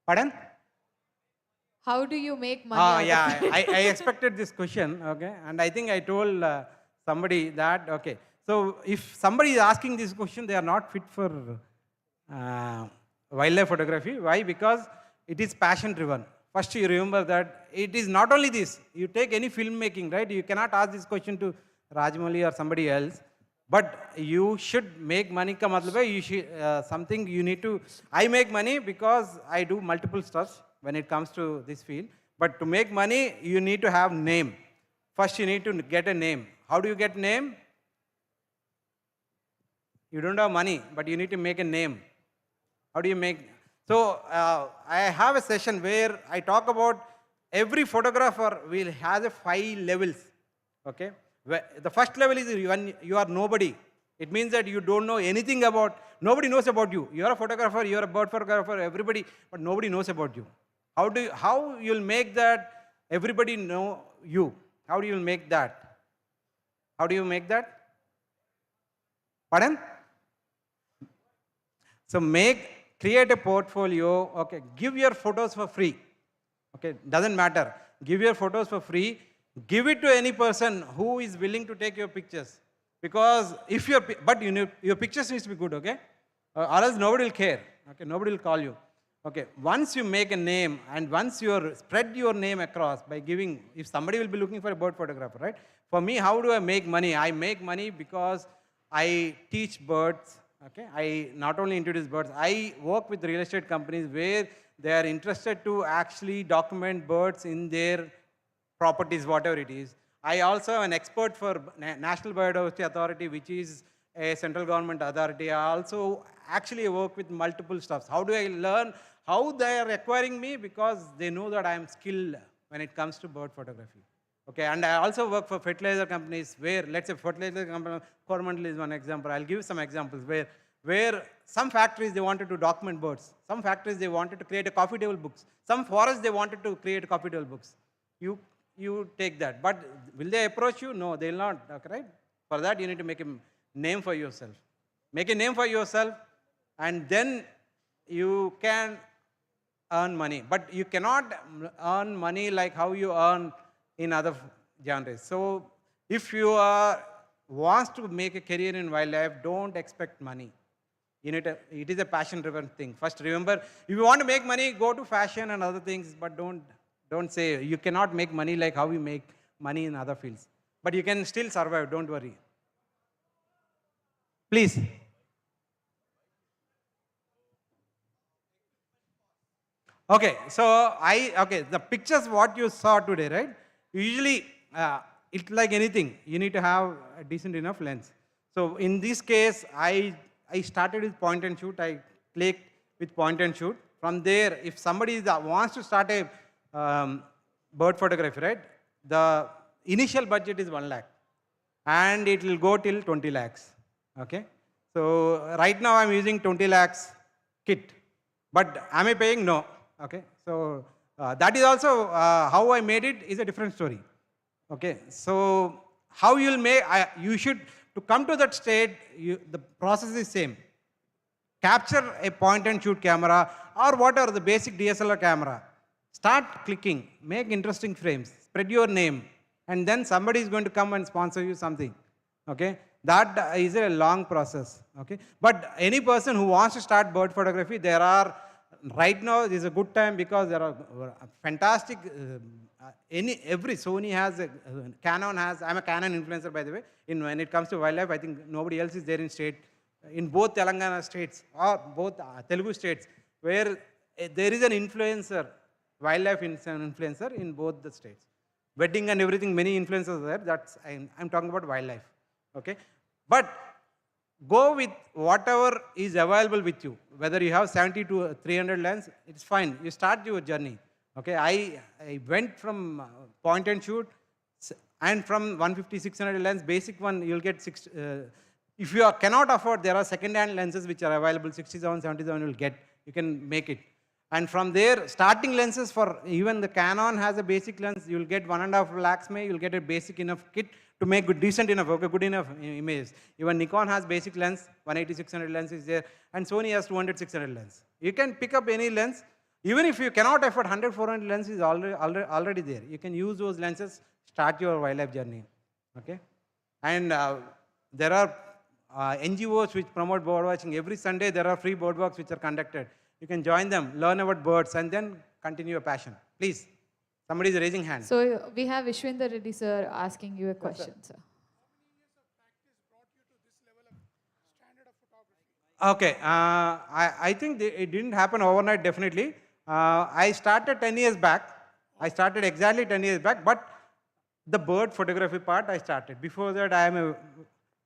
Pardon? How do you make money? Out Yeah, of it? I expected this question, okay, and I think I told somebody that, okay, so if somebody is asking this question, they are not fit for wildlife photography. Why? Because it is passion driven. First, you remember that it is not only this. You take any filmmaking, right? You cannot ask this question to Rajmouli or somebody else. But you should make money. Ka matlab hai, you should, something you need to. I make money because I do multiple stuff when it comes to this field. But to make money, you need to have name. First, you need to get a name. How do you get name? You don't have money, but you need to make a name. How do you make? So I have a session where I talk about every photographer will have 5 levels. Okay. The first level is when you are nobody. It means that you don't know anything about, nobody knows about you. You are a photographer, you are a bird photographer, everybody, but nobody knows about you. How you'll make that everybody know you? How do you make that? How do you make that? Pardon? So create a portfolio, okay, give your photos for free. Okay, doesn't matter. Give your photos for free. Give it to any person who is willing to take your pictures. Because if your pictures needs to be good, okay? Or else nobody will care. Okay, nobody will call you. Okay, once you make a name and once you spread your name across by giving, if somebody will be looking for a bird photographer, right? For me, how do I make money? I make money because I teach birds. Okay, I not only introduce birds, I work with real estate companies where they are interested to actually document birds in their properties, whatever it is. I also am an expert for National Biodiversity Authority, which is a central government authority. I also actually work with multiple stuffs. How do I learn? How they are acquiring me? Because they know that I am skilled when it comes to bird photography. Okay, and I also work for fertilizer companies where, let's say fertilizer company, Coromandel is one example. I'll give you some examples where some factories, they wanted to document birds. Some factories, they wanted to create a coffee table books. Some forests, they wanted to create coffee table books. You take that. But will they approach you? No, they will not. Okay, right? For that, you need to make a name for yourself. Make a name for yourself, and then you can earn money. But you cannot earn money like how you earn in other genres. So if you are wants to make a career in wildlife, don't expect money. It is a passion-driven thing. First, remember, if you want to make money, go to fashion and other things, but don't say you cannot make money like how you make money in other fields. But you can still survive, don't worry. Please. Okay, so the pictures what you saw today, right? Usually, it's like anything. You need to have a decent enough lens. So in this case, I started with point and shoot. I clicked with point and shoot. From there, if somebody wants to start a bird photography, right? The initial budget is 1 lakh, and it will go till 20 lakhs. Okay. So right now I'm using 20 lakhs kit, but am I paying? No. Okay. So that is also how I made it is a different story. Okay. So how you'll make, you should, to come to that state, the process is same. Capture a point and shoot camera or whatever, the basic DSLR camera. Start clicking, make interesting frames, spread your name, and then somebody is going to come and sponsor you something. Okay. That is a long process. Okay. But any person who wants to start bird photography, right now is a good time because there are fantastic, every Sony has, Canon has, I'm a Canon influencer by the way. When it comes to wildlife, I think nobody else is there in state, in both Telangana states or both Telugu states, where there is an influencer, wildlife influencer in both the states. Wedding and everything, many influencers are there. I'm talking about wildlife. Okay. But go with whatever is available with you. Whether you have 70 to 300 lens, it's fine. You start your journey. Okay. I went from point and shoot, and from 150, 600 lens, basic one, you'll get if you cannot afford, there are second-hand lenses which are available, 67, 77 you'll get. You can make it. And from there, starting lenses for even the Canon has a basic lens. You'll get 1.5 lakhs, you'll get a basic enough kit to make decent enough, okay, good enough images. Even Nikon has basic lens, 180, 600 lens is there, and Sony has 200, 600 lens. You can pick up any lens. Even if you cannot afford 100, 400 lens is already there. You can use those lenses, start your wildlife journey. Okay? And there are NGOs which promote bird watching. Every Sunday there are free bird walks which are conducted. You can join them, learn about birds, and then continue your passion. Please. Somebody is raising hand. So we have Vishwendra Reddy sir asking you a question, sir. Okay, I think it didn't happen overnight, definitely. I started 10 years back. I started exactly 10 years back, but the bird photography part I started. Before that, I am a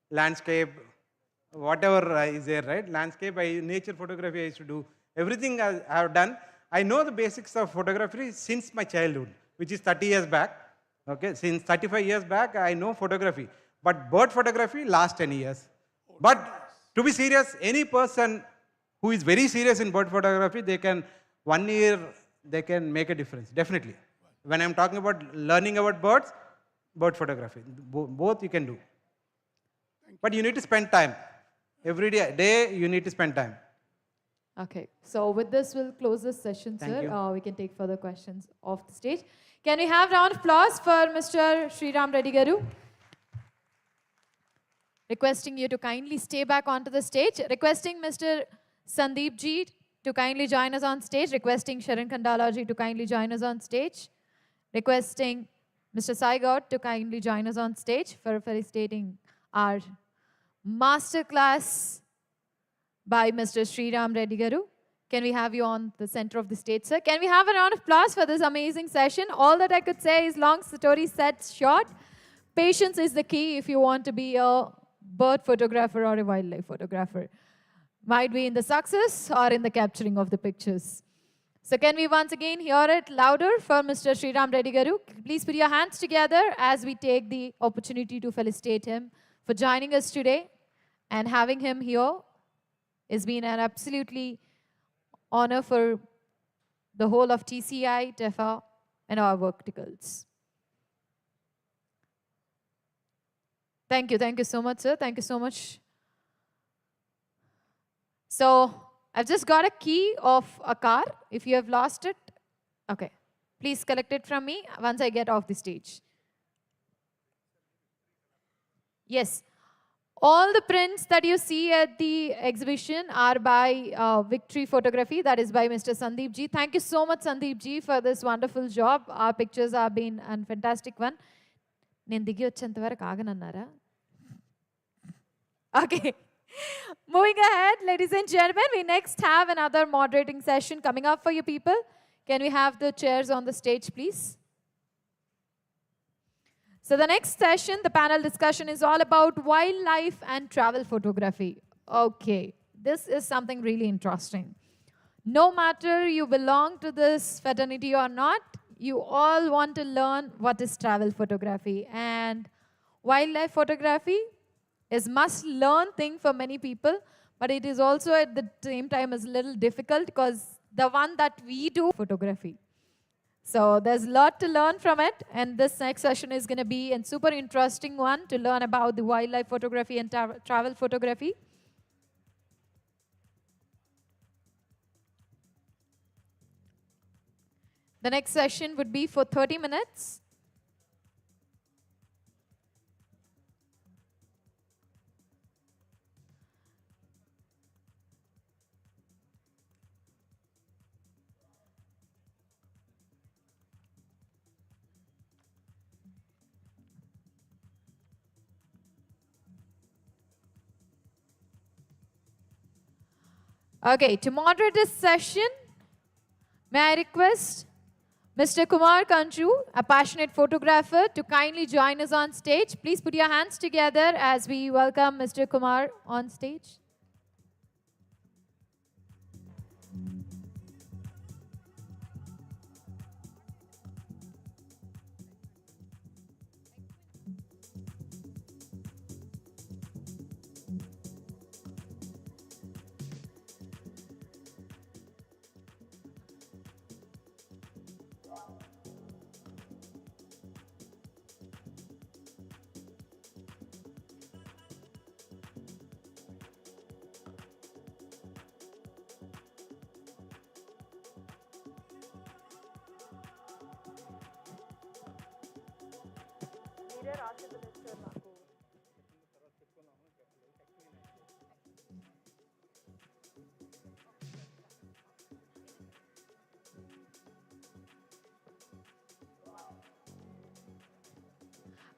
landscape, whatever is there, right? Landscape, nature photography I used to do. Everything I have done. I know the basics of photography since my childhood, which is 30 years back. Okay, since 35 years back, I know photography. But bird photography, last 10 years. But to be serious, any person who is very serious in bird photography, 1 year, they can make a difference, definitely. When I'm talking about learning about birds, bird photography, both you can do. But you need to spend time. Every day you need to spend time. Okay, so with this, we'll close this session, Thank sir. you. We can take further questions off the stage. Can we have round of applause for Mr. Sriram Reddy Garu? Requesting you to kindly stay back onto the stage. Requesting Mr. Sandeep Ji to kindly join us on stage. Requesting Sharan Khandala Ji to kindly join us on stage. Requesting Mr. Sai Gaut to kindly join us on stage for felicitating our masterclass by Mr. Sriram Reddy Garu. Can we have you on the center of the stage, sir? Can we have a round of applause for this amazing session? All that I could say is long story set short. Patience is the key if you want to be a bird photographer or a wildlife photographer. Might be in the success or in the capturing of the pictures. So can we once again hear it louder for Mr. Sriram Reddy Garu? Please put your hands together as we take the opportunity to felicitate him for joining us today, and having him here. It's been an absolutely honor for the whole of TCEI, TEFA, and our verticals. Thank you so much, sir. Thank you so much. So I've just got a key of a car. If you have lost it, okay, please collect it from me once I get off the stage. Yes. All the prints that you see at the exhibition are by Victory Photography, that is by Mr. Sandeep Ji. Thank you so much, Sandeep Ji, for this wonderful job. Our pictures have been a fantastic one. నేను దిగి వచ్చేంత వరకు ఆగనన్నారా? Okay. Moving ahead, ladies and gentlemen, we next have another moderating session coming up for you people. Can we have the chairs on the stage, please? So the next session, the panel discussion is all about wildlife and travel photography. Okay, this is something really interesting. No matter you belong to this fraternity or not, you all want to learn what is travel photography. And wildlife photography is must-learn thing for many people, but it is also at the same time is a little difficult because the one that we do photography. So there's a lot to learn from it, and this next session is going to be a super interesting one to learn about the wildlife photography and travel photography. The next session would be for 30 minutes. Okay, to moderate this session, may I request Mr. Kumar Kanju, a passionate photographer, to kindly join us on stage. Please put your hands together as we welcome Mr. Kumar on stage.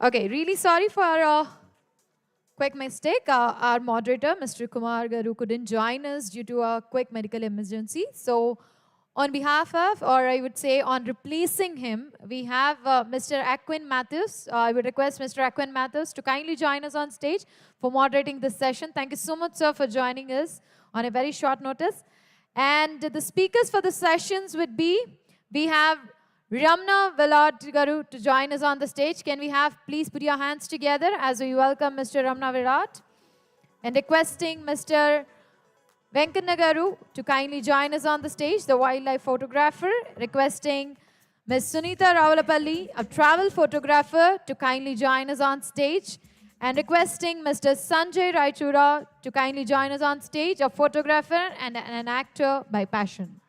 Okay, really sorry for a quick mistake. Our moderator, Mr. Kumar Garu, couldn't join us due to a quick medical emergency. So on behalf of, or I would say on replacing him, we have Mr. Aquin Matthews. I would request Mr. Aquin Matthews to kindly join us on stage for moderating this session. Thank you so much, sir, for joining us on a very short notice. And the speakers for the sessions would be, we have Ramna Virat Garu to join us on the stage. Can we have, please put your hands together as we welcome Mr. Ramna Virat. And requesting Mr. Venkana Garu to kindly join us on the stage, the wildlife photographer. Requesting Ms. Sunita Ravulapalli, a travel photographer, to kindly join us on stage. And requesting Mr. Sanjay Raichura to kindly join us on stage, a photographer and an actor by passion.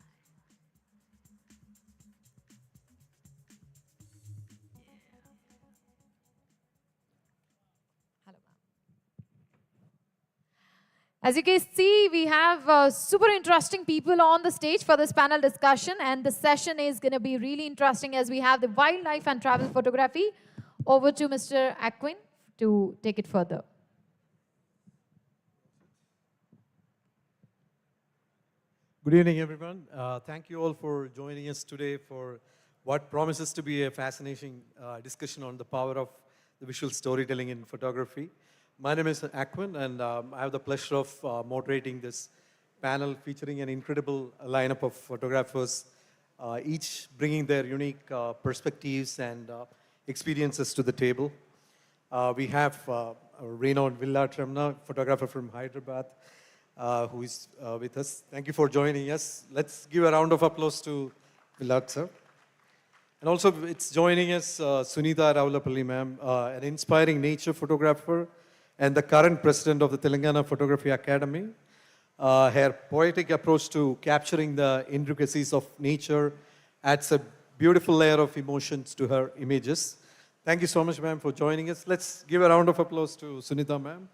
As you can see, we have super interesting people on the stage for this panel discussion, and the session is going to be really interesting as we have the wildlife and travel photography. Over to Mr. Aquin to take it further. Good evening, everyone. Thank you all for joining us today for what promises to be a fascinating discussion on the power of the visual storytelling in photography. My name is Aquin, and I have the pleasure of moderating this panel featuring an incredible lineup of photographers, each bringing their unique perspectives and experiences to the table. We have a renowned Virat Ramna, photographer from Hyderabad, who is with us. Thank you for joining us. Let's give a round of applause to Virat, sir. And also, it's joining us Sunita Ravulapalli, ma'am, an inspiring nature photographer and the current president of the Telangana Photography Academy. Her poetic approach to capturing the intricacies of nature adds a beautiful layer of emotions to her images. Thank you so much, ma'am, for joining us. Let's give a round of applause to Sunita, ma'am.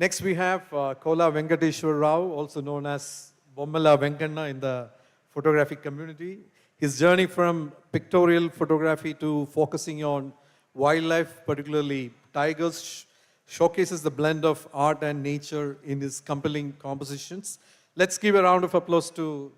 Next, we have Kola Venkateshwar Rao, also known as Bommala Venkanna in the photographic community. His journey from pictorial photography to focusing on wildlife, particularly tigers, showcases the blend of art and nature in his compelling compositions. Let's give a round of applause to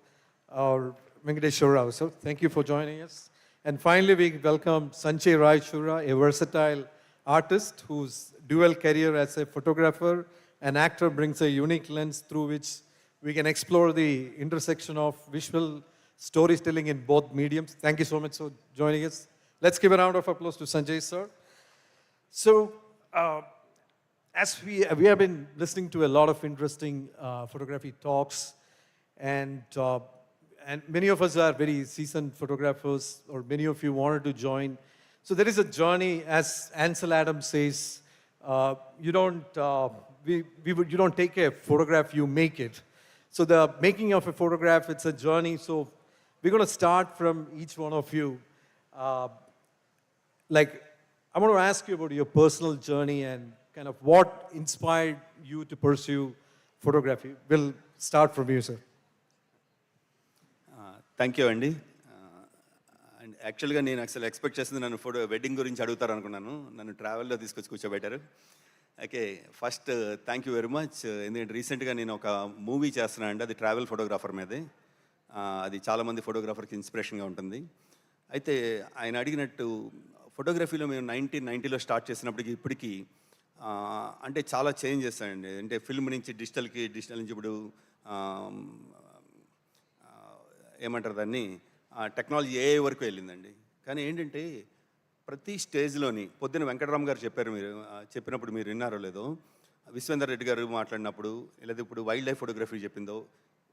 our Venkateshwar Rao. So thank you for joining us. And finally, we welcome Sanjay Raichura, a versatile artist whose dual career as a photographer and actor brings a unique lens through which we can explore the intersection of visual storytelling in both mediums. Thank you so much for joining us. Let's give a round of applause to Sanjay, sir. So, as we have been listening to a lot of interesting photography talks, and many of us are very seasoned photographers, or many of you wanted to join. So there is a journey, as Ansel Adams says, you don't take a photograph, you make it. So the making of a photograph, it's a journey. So we're going to start from each one of you. I want to ask you about your personal journey and kind of what inspired you to pursue photography. We'll start from you, sir. Thank you అండి. And యాక్చువల్గా నేను అసలు expect చేసింది నన్ను wedding గురించి అడుగుతారు అనుకున్నాను. నన్ను ట్రావెల్లో తీసుకొచ్చి కూర్చోబెట్టారు. Okay, first thank you very much. ఎందుకంటే రీసెంట్గా నేను ఒక మూవీ చేస్తున్నాను అండి, అది ట్రావెల్ ఫోటోగ్రాఫర్ మీదే. అది చాలామంది ఫోటోగ్రాఫర్కి ఇన్స్పిరేషన్గా ఉంటుంది. అయితే ఆయన అడిగినట్టు ఫోటోగ్రఫీలో మేము 1990లో స్టార్ట్ చేసినప్పటికి ఇప్పటికీ అంటే చాలా చేంజ్ చేస్తాయండి. అంటే ఫిల్మ్ నుంచి డిజిటల్ నుంచి ఇప్పుడు ఏమంటారు దాన్ని, టెక్నాలజీ ఏ వరకు వెళ్ళిందండి. కానీ ఏంటంటే ప్రతి స్టేజ్లోని పొద్దున్న వెంకటరామ్ గారు చెప్పారు, మీరు చెప్పినప్పుడు మీరు విన్నారో లేదో, విశ్వేందర్ రెడ్డి గారు మాట్లాడినప్పుడు, లేదా ఇప్పుడు వైల్డ్ లైఫ్ ఫోటోగ్రఫీ చెప్పిందో,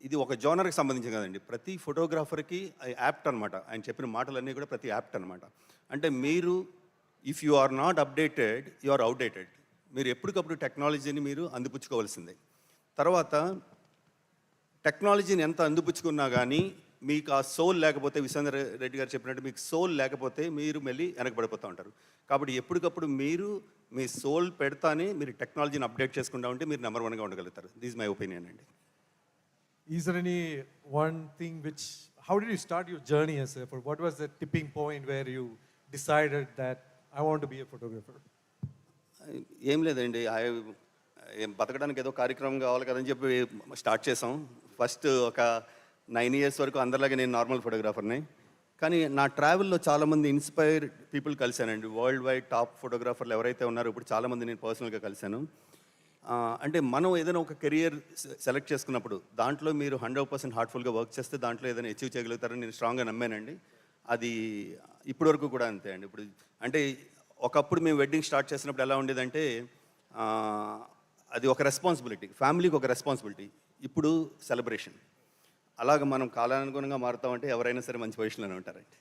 ఇది ఒక జోనర్కి సంబంధించి కదండి. ప్రతి ఫోటోగ్రాఫర్కి యాప్ట్ అనమాట. ఆయన చెప్పిన మాటలన్నీ కూడా ప్రతి యాప్ట్ అనమాట. అంటే మీరు if you are not updated, you are outdated. మీరు ఎప్పటికప్పుడు టెక్నాలజీని మీరు అందిపుచ్చుకోవాల్సిందే. తర్వాత టెక్నాలజీని ఎంత అందిపుచ్చుకున్నా కానీ మీకు ఆ సోల్ లేకపోతే, విశ్వేంద్ర రెడ్డి గారు చెప్పినట్టు మీకు సోల్ లేకపోతే మీరు మళ్ళీ వెనకబడిపోతూ ఉంటారు. కాబట్టి ఎప్పటికప్పుడు మీరు మీ సోల్ పెడతానే మీరు టెక్నాలజీని అప్డేట్ చేసుకుంటా ఉంటే మీరు నెంబర్ వన్గా ఉండగలుగుతారు. దిస్ మై ఒపీనియన్ అండి. Is there any one thing which, how did you start your journey as a photographer? What was the tipping point where you decided that I want to be a photographer? ఏం లేదండి, బతకడానికి ఏదో కార్యక్రమం కావాలి కదని చెప్పి start చేసాం. First ఒక 9 years వరకు అందరిలాగే నేను నార్మల్ ఫోటోగ్రాఫర్ని. కానీ నా ట్రావెల్లో చాలామంది ఇన్స్పైర్ పీపుల్ కలిశానండి. వరల్డ్ వైడ్ టాప్ ఫోటోగ్రాఫర్లు ఎవరైతే ఉన్నారో ఇప్పుడు చాలామంది నేను పర్సనల్గా కలిశాను. అంటే మనం ఏదైనా ఒక కెరియర్ సెలెక్ట్ చేసుకున్నప్పుడు దాంట్లో మీరు 100% హార్ట్ఫుల్గా వర్క్ చేస్తే దాంట్లో ఏదైనా అచీవ్ చేయగలుగుతారని నేను స్ట్రాంగ్గా నమ్మానండి. అది ఇప్పటివరకు కూడా అంతే అండి. ఇప్పుడు అంటే ఒకప్పుడు మేము వెడ్డింగ్ స్టార్ట్ చేసినప్పుడు ఎలా ఉండేదంటే అది ఒక రెస్పాన్సిబిలిటీ, ఫ్యామిలీకి ఒక రెస్పాన్సిబిలిటీ. ఇప్పుడు సెలబ్రేషన్. అలాగ మనం కాలానుగుణంగా మారుతామంటే ఎవరైనా సరే మంచి పొజిషన్లోనే ఉంటారండి.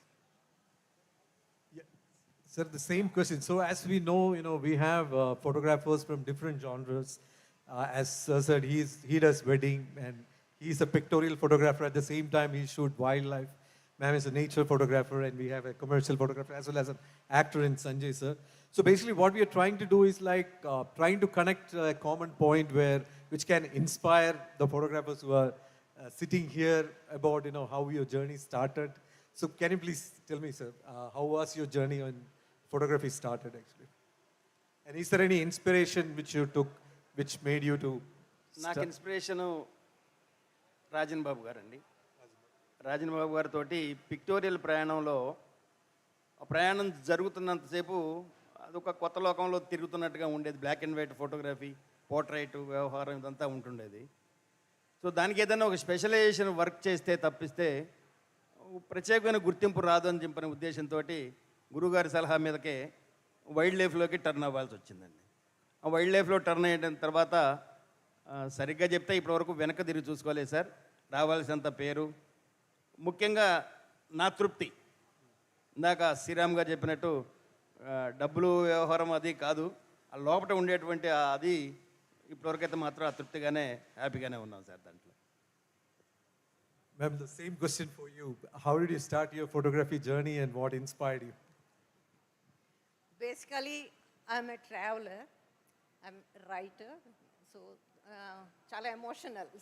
Sir, the same question. So as we know, we have photographers from different genres. As Sir said, he does wedding and he's a pictorial photographer. At the same time, he shoots wildlife. Ma'am is a nature photographer, and we have a commercial photographer as well as an actor in Sanjay, sir. So basically what we are trying to do is like trying to connect a common point which can inspire the photographers who are sitting here about, how your journey started. So can you please tell me, sir, how was your journey on photography started actually? And is there any inspiration which you took which made you to నాకు inspiration Rajan బాబు గారు అండి. రాజన్ బాబు గారితో pictorial ప్రయాణంలో ఆ ప్రయాణం జరుగుతున్నంతసేపు అదొక కొత్త లోకంలో తిరుగుతున్నట్టుగా ఉండేది. Black and white photography, portrait వ్యవహారం ఇదంతా ఉంటుండేది. సో దానికి ఏదైనా ఒక స్పెషలైజేషన్ వర్క్ చేస్తే తప్పిస్తే ప్రత్యేకమైన గుర్తింపు రాదు అని చెప్పిన ఉద్దేశంతో గురువుగారి సలహా మీదకే వైల్డ్ లైఫ్లోకి టర్న్ అవ్వాల్సి వచ్చిందండి. ఆ వైల్డ్ లైఫ్లో టర్న్ అయిన తర్వాత సరిగ్గా చెప్తే ఇప్పటివరకు వెనక తిరిగి చూసుకోలేదు సార్. రావాల్సినంత పేరు, ముఖ్యంగా నా తృప్తి, ఇందాక శ్రీరామ్ గారు చెప్పినట్టు డబ్బులు వ్యవహారం అది కాదు, ఆ లోపల ఉండేటువంటి అది ఇప్పటివరకైతే మాత్రం ఆ తృప్తిగానే హ్యాపీగానే ఉన్నాం సార్ దాంట్లో. Ma'am, the same question for you. How did you start your photography journey and what inspired you? Basically, I'm a traveler, I'm a writer, so చాలా ఎమోషనల్.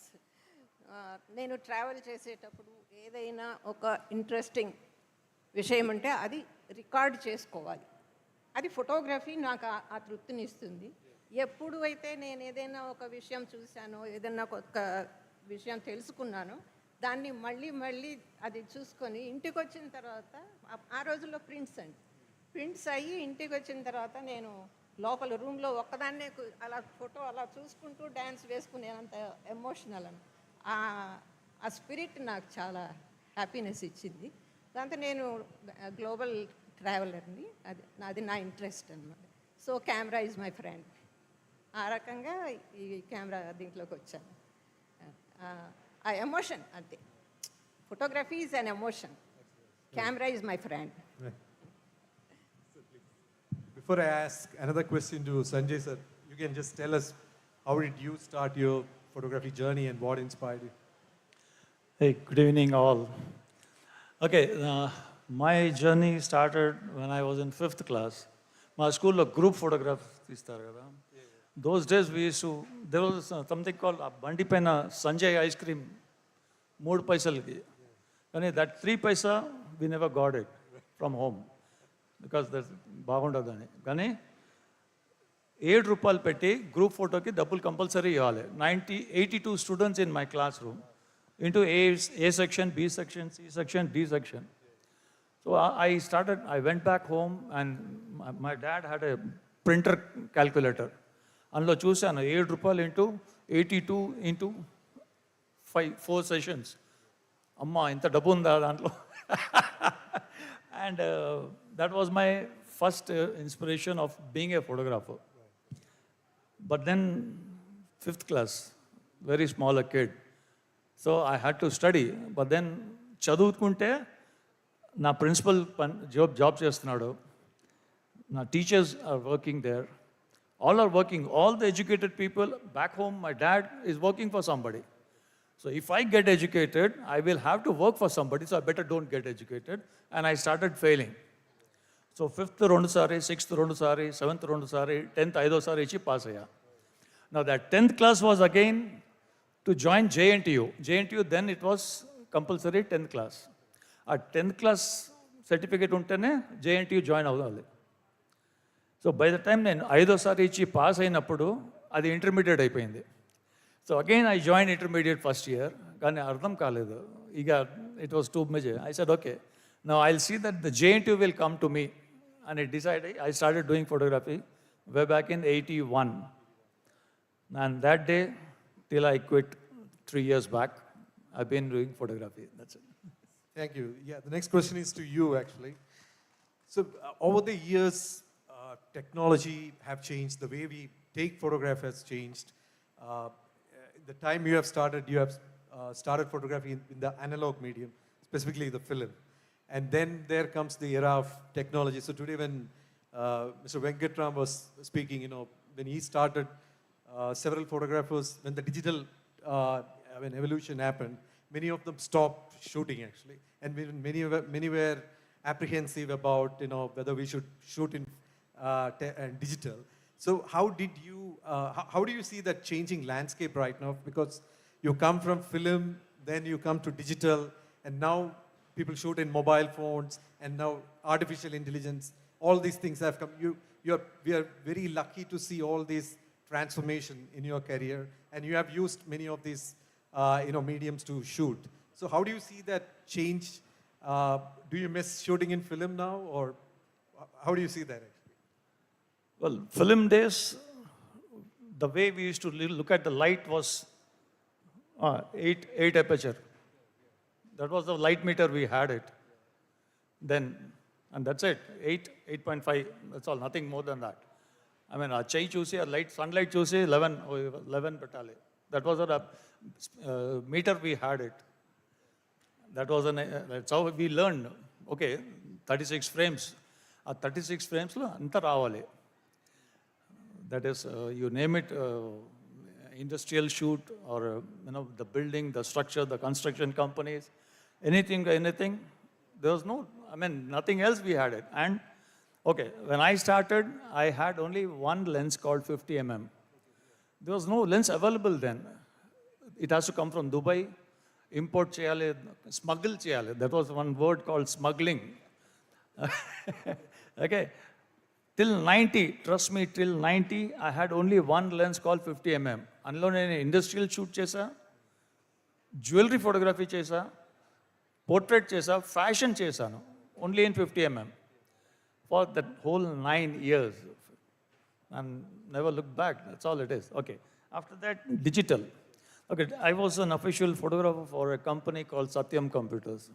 నేను ట్రావెల్ చేసేటప్పుడు ఏదైనా ఒక ఇంట్రెస్టింగ్ విషయం ఉంటే అది రికార్డ్ చేసుకోవాలి. అది ఫోటోగ్రఫీ నాకు ఆ తృప్తిని ఇస్తుంది. ఎప్పుడు అయితే నేను ఏదైనా ఒక విషయం చూశానో, ఏదైనా ఒక విషయం తెలుసుకున్నానో, దాన్ని మళ్ళీ మళ్ళీ అది చూసుకొని ఇంటికి వచ్చిన తర్వాత, ఆ రోజుల్లో ప్రింట్స్ అయ్యి ఇంటికి వచ్చిన తర్వాత నేను లోపల రూమ్లో ఒక్కదాన్నే అలా ఫోటో అలా చూసుకుంటూ డ్యాన్స్ వేసుకునేంత ఎమోషనల్ అని ఆ స్పిరిట్ నాకు చాలా హ్యాపీనెస్ ఇచ్చింది. దాంతో నేను గ్లోబల్ ట్రావెలర్ని, అది నా ఇంట్రెస్ట్ అన్నమాట. So camera is my friend. ఆ రకంగా ఈ కెమెరా దీంట్లోకి వచ్చాను. ఆ ఎమోషన్ అంతే. Photography is an emotion. Camera is my friend. Before I ask another question to Sanjay sir, you can just tell us how did you start your photography journey and what inspired you? Hey, good evening all. Okay, my journey started when I was in 5th class. My school లో group photographs తీస్తారు కదా. Those days we used to, there was something called బండి పైన Sanjay ice cream 3 పైసలకి. కానీ that 3 paisa we never got it from home because that's బాగుండదని. కానీ 7 రూపాయలు పెట్టి గ్రూప్ ఫోటోకి డబ్బులు కంపల్సరీ ఇవ్వాలి. 82 students in my class room into A section, B section, C section, D section. So I went back home and my dad had a printer calculator. అందులో చూశాను 7 రూపాయలు ఇంటూ 82 ఇంటూ 4 సెషన్స్. అమ్మ ఇంత డబ్బు ఉందా దాంట్లో. And that was my first inspiration of being a photographer. But then 5th class, very small a kid. So I had to study. But then చదువుకుంటే నా ప్రిన్సిపల్ జాబ్ చేస్తున్నాడు. నా teachers are working there. All are working. All the educated people back home, my dad is working for somebody. So if I get educated, I will have to work for somebody. So I better don't get educated. And I started failing. So 5th రెండు సారి, 6th రెండు సారి, 7th రెండు సారి, 10th ఐదో సారి ఇచ్చి pass అయ్యా. Now that 10th class was again to join JNTU. JNTU then it was compulsory 10th class. ఆ 10th class certificate ఉంటేనే JNTU join అవ్వాలి. So by the time నేను ఐదోసారి ఇచ్చి పాస్ అయినప్పుడు అది ఇంటర్మీడియట్ అయిపోయింది. So again I join intermediate first year. కానీ అర్థం కాలేదు. ఇక it was too much. I said okay, now I will see that the JNTU will come to me and it decided. I started doing photography way back in 81. And that day, till I quit 3 years back, I've been doing photography. That's it. Thank you. Yeah, the next question is to you, actually. So over the years, technology have changed. The way we take photograph has changed. The time you have started photography in the analog medium, specifically the film. And then there comes the era of technology. So today when Mr. Venkatram was speaking, when he started, several photographers, when the digital evolution happened, many of them stopped shooting actually. And many were apprehensive about, whether we should shoot in digital. So how do you see that changing landscape right now? Because you come from film, then you come to digital, and now people shoot in mobile phones, and now artificial intelligence, all these things have come. We are very lucky to see all this transformation in your career, and you have used many of these mediums to shoot. So how do you see that change? Do you miss shooting in film now, or how do you see that actually? Well, film days, the way we used to look at the light was 8 aperture. That was the light meter we had it then, and that's it. 8.5, that's all, nothing more than that. I mean, chai choose, light, sunlight choose, 11 petale. That was a meter we had it. That's how we learned. Okay, 36 frames. 36 frames lo anta raavali. That is, you name it, industrial shoot or the building, the structure, the construction companies, anything. There was nothing else we had it. And okay, when I started, I had only one lens called 50 mm. There was no lens available then. It has to come from Dubai, import cheyale, smuggle cheyale. That was one word called smuggling. Okay. Till 90, trust me, till 90, I had only one lens called 50 mm. Anlo nenu industrial shoot chesa, jewelry photography chesa, portrait chesa, fashion chesanu, only in 50 mm. For that whole 9 years. And never looked back, that's all it is. Okay, after that, digital. Okay, I was an official photographer for a company called Satyam Computers.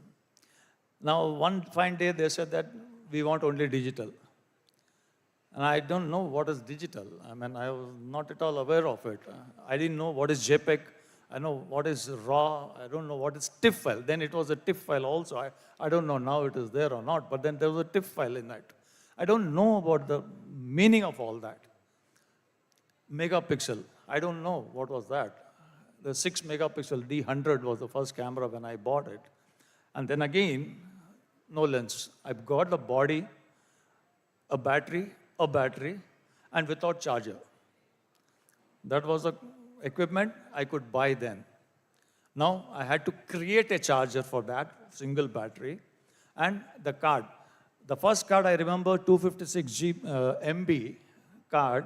Now, one fine day, they said that we want only digital. And I don't know what is digital. I mean, I was not at all aware of it. I didn't know what is JPEG. I know what is RAW. I don't know what is TIFF file. Then it was a TIFF file also. I don't know now it is there or not, but then there was a TIFF file in that. I don't know about the meaning of all that. Megapixel. I don't know what was that. The 6 megapixel D100 was the first camera when I bought it. And then again, no lens. I got the body, a battery, and without charger. That was the equipment I could buy then. Now I had to create a charger for that, single battery, and the card. The first card I remember, 256 MB card,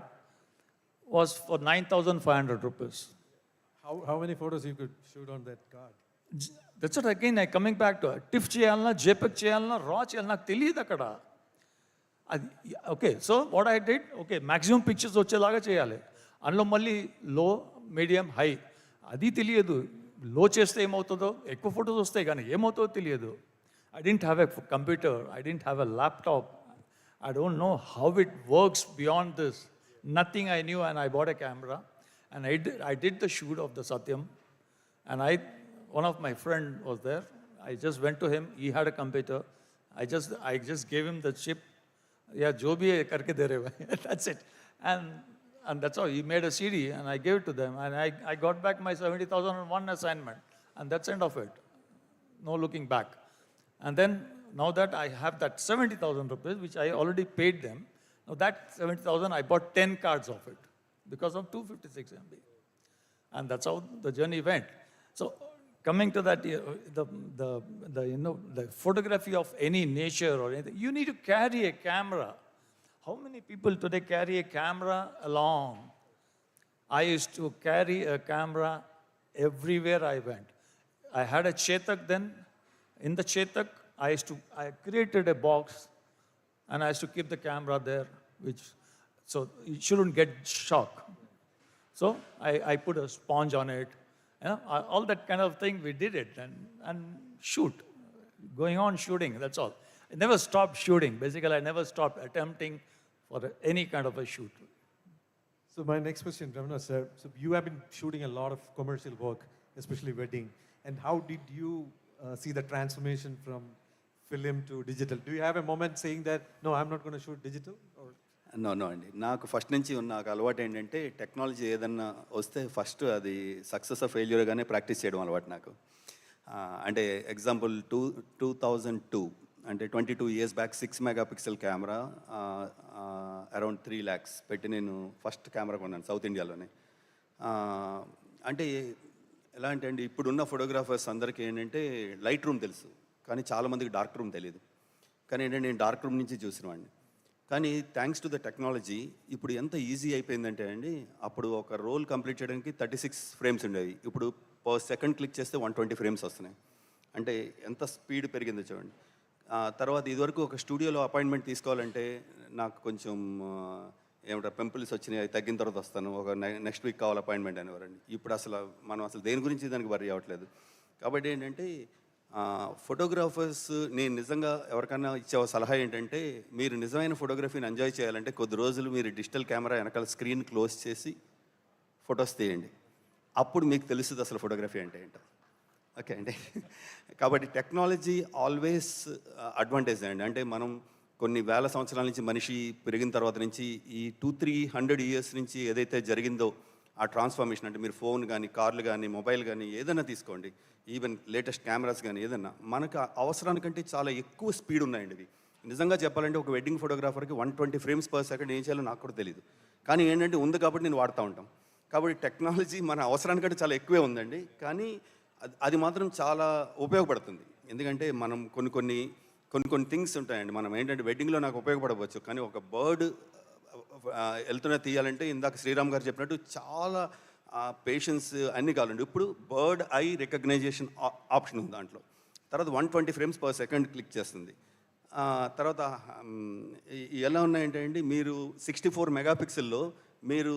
was for 9,500 rupees. How many photos you could shoot on that card? That's what again, I coming back to it. TIFF cheyalna, JPEG cheyalna, RAW cheyalna, నాకు తెలియదు అక్కడ. Okay, so what I did, okay maximum pictures వచ్చేలాగా చేయాలి. అందులో మళ్ళీ లో, medium, high, అది తెలియదు. లో చేస్తే ఏమవుతుందో, ఎక్కువ ఫొటోస్ వస్తాయి కానీ ఏమవుతుందో తెలియదు. I didn't have a computer, I didn't have a laptop. I don't know how it works beyond this. Nothing I knew, and I bought a camera. And I did the shoot of the Satyam. And one of my friend was there. I just went to him. He had a computer. I just gave him the chip. Yeah, jo bhi hai karke de rahe bhai. That's it. And that's all. He made a CD and I gave it to them. And I got back my 70,000 on one assignment. And that's end of it. No looking back. And then, now that I have that 70,000 rupees, which I already paid them, now that 70,000, I bought 10 cards of it because of 256 MB. And that's how the journey went. So, coming to that, the photography of any nature or anything, you need to carry a camera. How many people today carry a camera along? I used to carry a camera everywhere I went. I had a Chetak then. In the Chetak, I created a box and I used to keep the camera there, so it shouldn't get shock. So I put a sponge on it, all that kind of thing. We did it and shoot, going on shooting. That's all. I never stopped shooting. Basically, I never stopped attempting for any kind of a shoot. So my next question, Ramana sir. So you have been shooting a lot of commercial work, especially wedding. And how did you see the transformation from film to digital? Do you have a moment saying that, no, I'm not going to shoot digital? Or? No అండి, నాకు first నుంచి నాకు అలవాటు ఏంటంటే technology ఏదన్నా వస్తే first అది success of ఫెయిల్యూర్గానే practice చేయడం అలవాటు నాకు. అంటే ఎగ్జాంపుల్ 2002 అంటే 22 years back 6 megapixel camera around 3 lakhs పెట్టి నేను ఫస్ట్ కెమెరా కొన్నాను సౌత్ ఇండియాలోనే. అంటే ఎలా అంటే అండి, ఇప్పుడున్న ఫోటోగ్రాఫర్స్ అందరికీ ఏంటంటే లైట్ రూమ్ తెలుసు, కానీ చాలామందికి డార్క్ రూమ్ తెలియదు. కానీ ఏంటంటే నేను డార్క్ రూమ్ నుంచి చూసినవాడిని. కానీ థ్యాంక్స్ టు ద టెక్నాలజీ ఇప్పుడు ఎంత ఈజీ అయిపోయిందంటే అండి, అప్పుడు ఒక రోల్ కంప్లీట్ చేయడానికి 36 frames ఉండేవి, ఇప్పుడు పర్ సెకండ్ క్లిక్ చేస్తే 120 frames వస్తున్నాయి. అంటే ఎంత స్పీడ్ పెరిగిందో చూడండి. తర్వాత ఇదివరకు ఒక స్టూడియోలో అపాయింట్మెంట్ తీసుకోవాలంటే నాకు కొంచెం ఏమంటారు పింపుల్స్ వచ్చినాయి, అవి తగ్గిన తర్వాత వస్తాను, ఒక నెక్స్ట్ వీక్ కావాలి అపాయింట్మెంట్ అనేవారండి. ఇప్పుడు మనం అసలు దేని గురించి దానికి వరి అవ్వట్లేదు. కాబట్టి ఏంటంటే ఫోటోగ్రాఫర్స్ నేను నిజంగా ఎవరికైనా ఇచ్చే సలహా ఏంటంటే, మీరు నిజమైన ఫోటోగ్రఫీని ఎంజాయ్ చేయాలంటే కొద్ది రోజులు మీరు డిజిటల్ కెమెరా వెనకాల స్క్రీన్ క్లోజ్ చేసి ఫొటోస్ తీయండి. అప్పుడు మీకు తెలుస్తుంది అసలు ఫోటోగ్రఫీ అంటే ఏంటో. ఓకే అండి. కాబట్టి టెక్నాలజీ ఆల్వేస్ అడ్వాంటేజ్ అండి. అంటే మనం కొన్ని వేల సంవత్సరాల నుంచి మనిషి పెరిగిన తర్వాత నుంచి ఈ 200-300 years నుంచి ఏదైతే జరిగిందో ఆ ట్రాన్స్ఫర్మేషన్, అంటే మీరు ఫోన్ కానీ, కార్లు కానీ, మొబైల్ కానీ ఏదైనా తీసుకోండి, ఈవెన్ లేటెస్ట్ కెమెరాస్ కానీ ఏదన్నా, మనకు అవసరానికంటే చాలా ఎక్కువ స్పీడ్ ఉన్నాయండి ఇవి. నిజంగా చెప్పాలంటే ఒక వెడ్డింగ్ ఫోటోగ్రాఫర్కి 120 frames per second ఏం చేయాలో నాకు కూడా తెలియదు. కానీ ఏంటంటే ఉంది కాబట్టి నేను వాడుతూ ఉంటాం. కాబట్టి టెక్నాలజీ మన అవసరానికంటే చాలా ఎక్కువే ఉందండి. కానీ అది మాత్రం చాలా ఉపయోగపడుతుంది. ఎందుకంటే మనం కొన్ని థింగ్స్ ఉంటాయండి. మనం ఏంటంటే వెడ్డింగ్లో నాకు ఉపయోగపడవచ్చు, కానీ ఒక బర్డ్ వెళ్తున్నా తీయాలంటే ఇందాక శ్రీరామ్ గారు చెప్పినట్టు చాలా పేషెన్స్ అన్నీ కావాలండి. ఇప్పుడు బర్డ్ ఐ రికగ్నైజేషన్ ఆప్షన్ ఉంది దాంట్లో. తర్వాత 120 frames per second క్లిక్ చేస్తుంది. తర్వాత ఎలా ఉన్నాయంటే అండి, మీరు 64 మెగాపిక్సెల్లో మీరు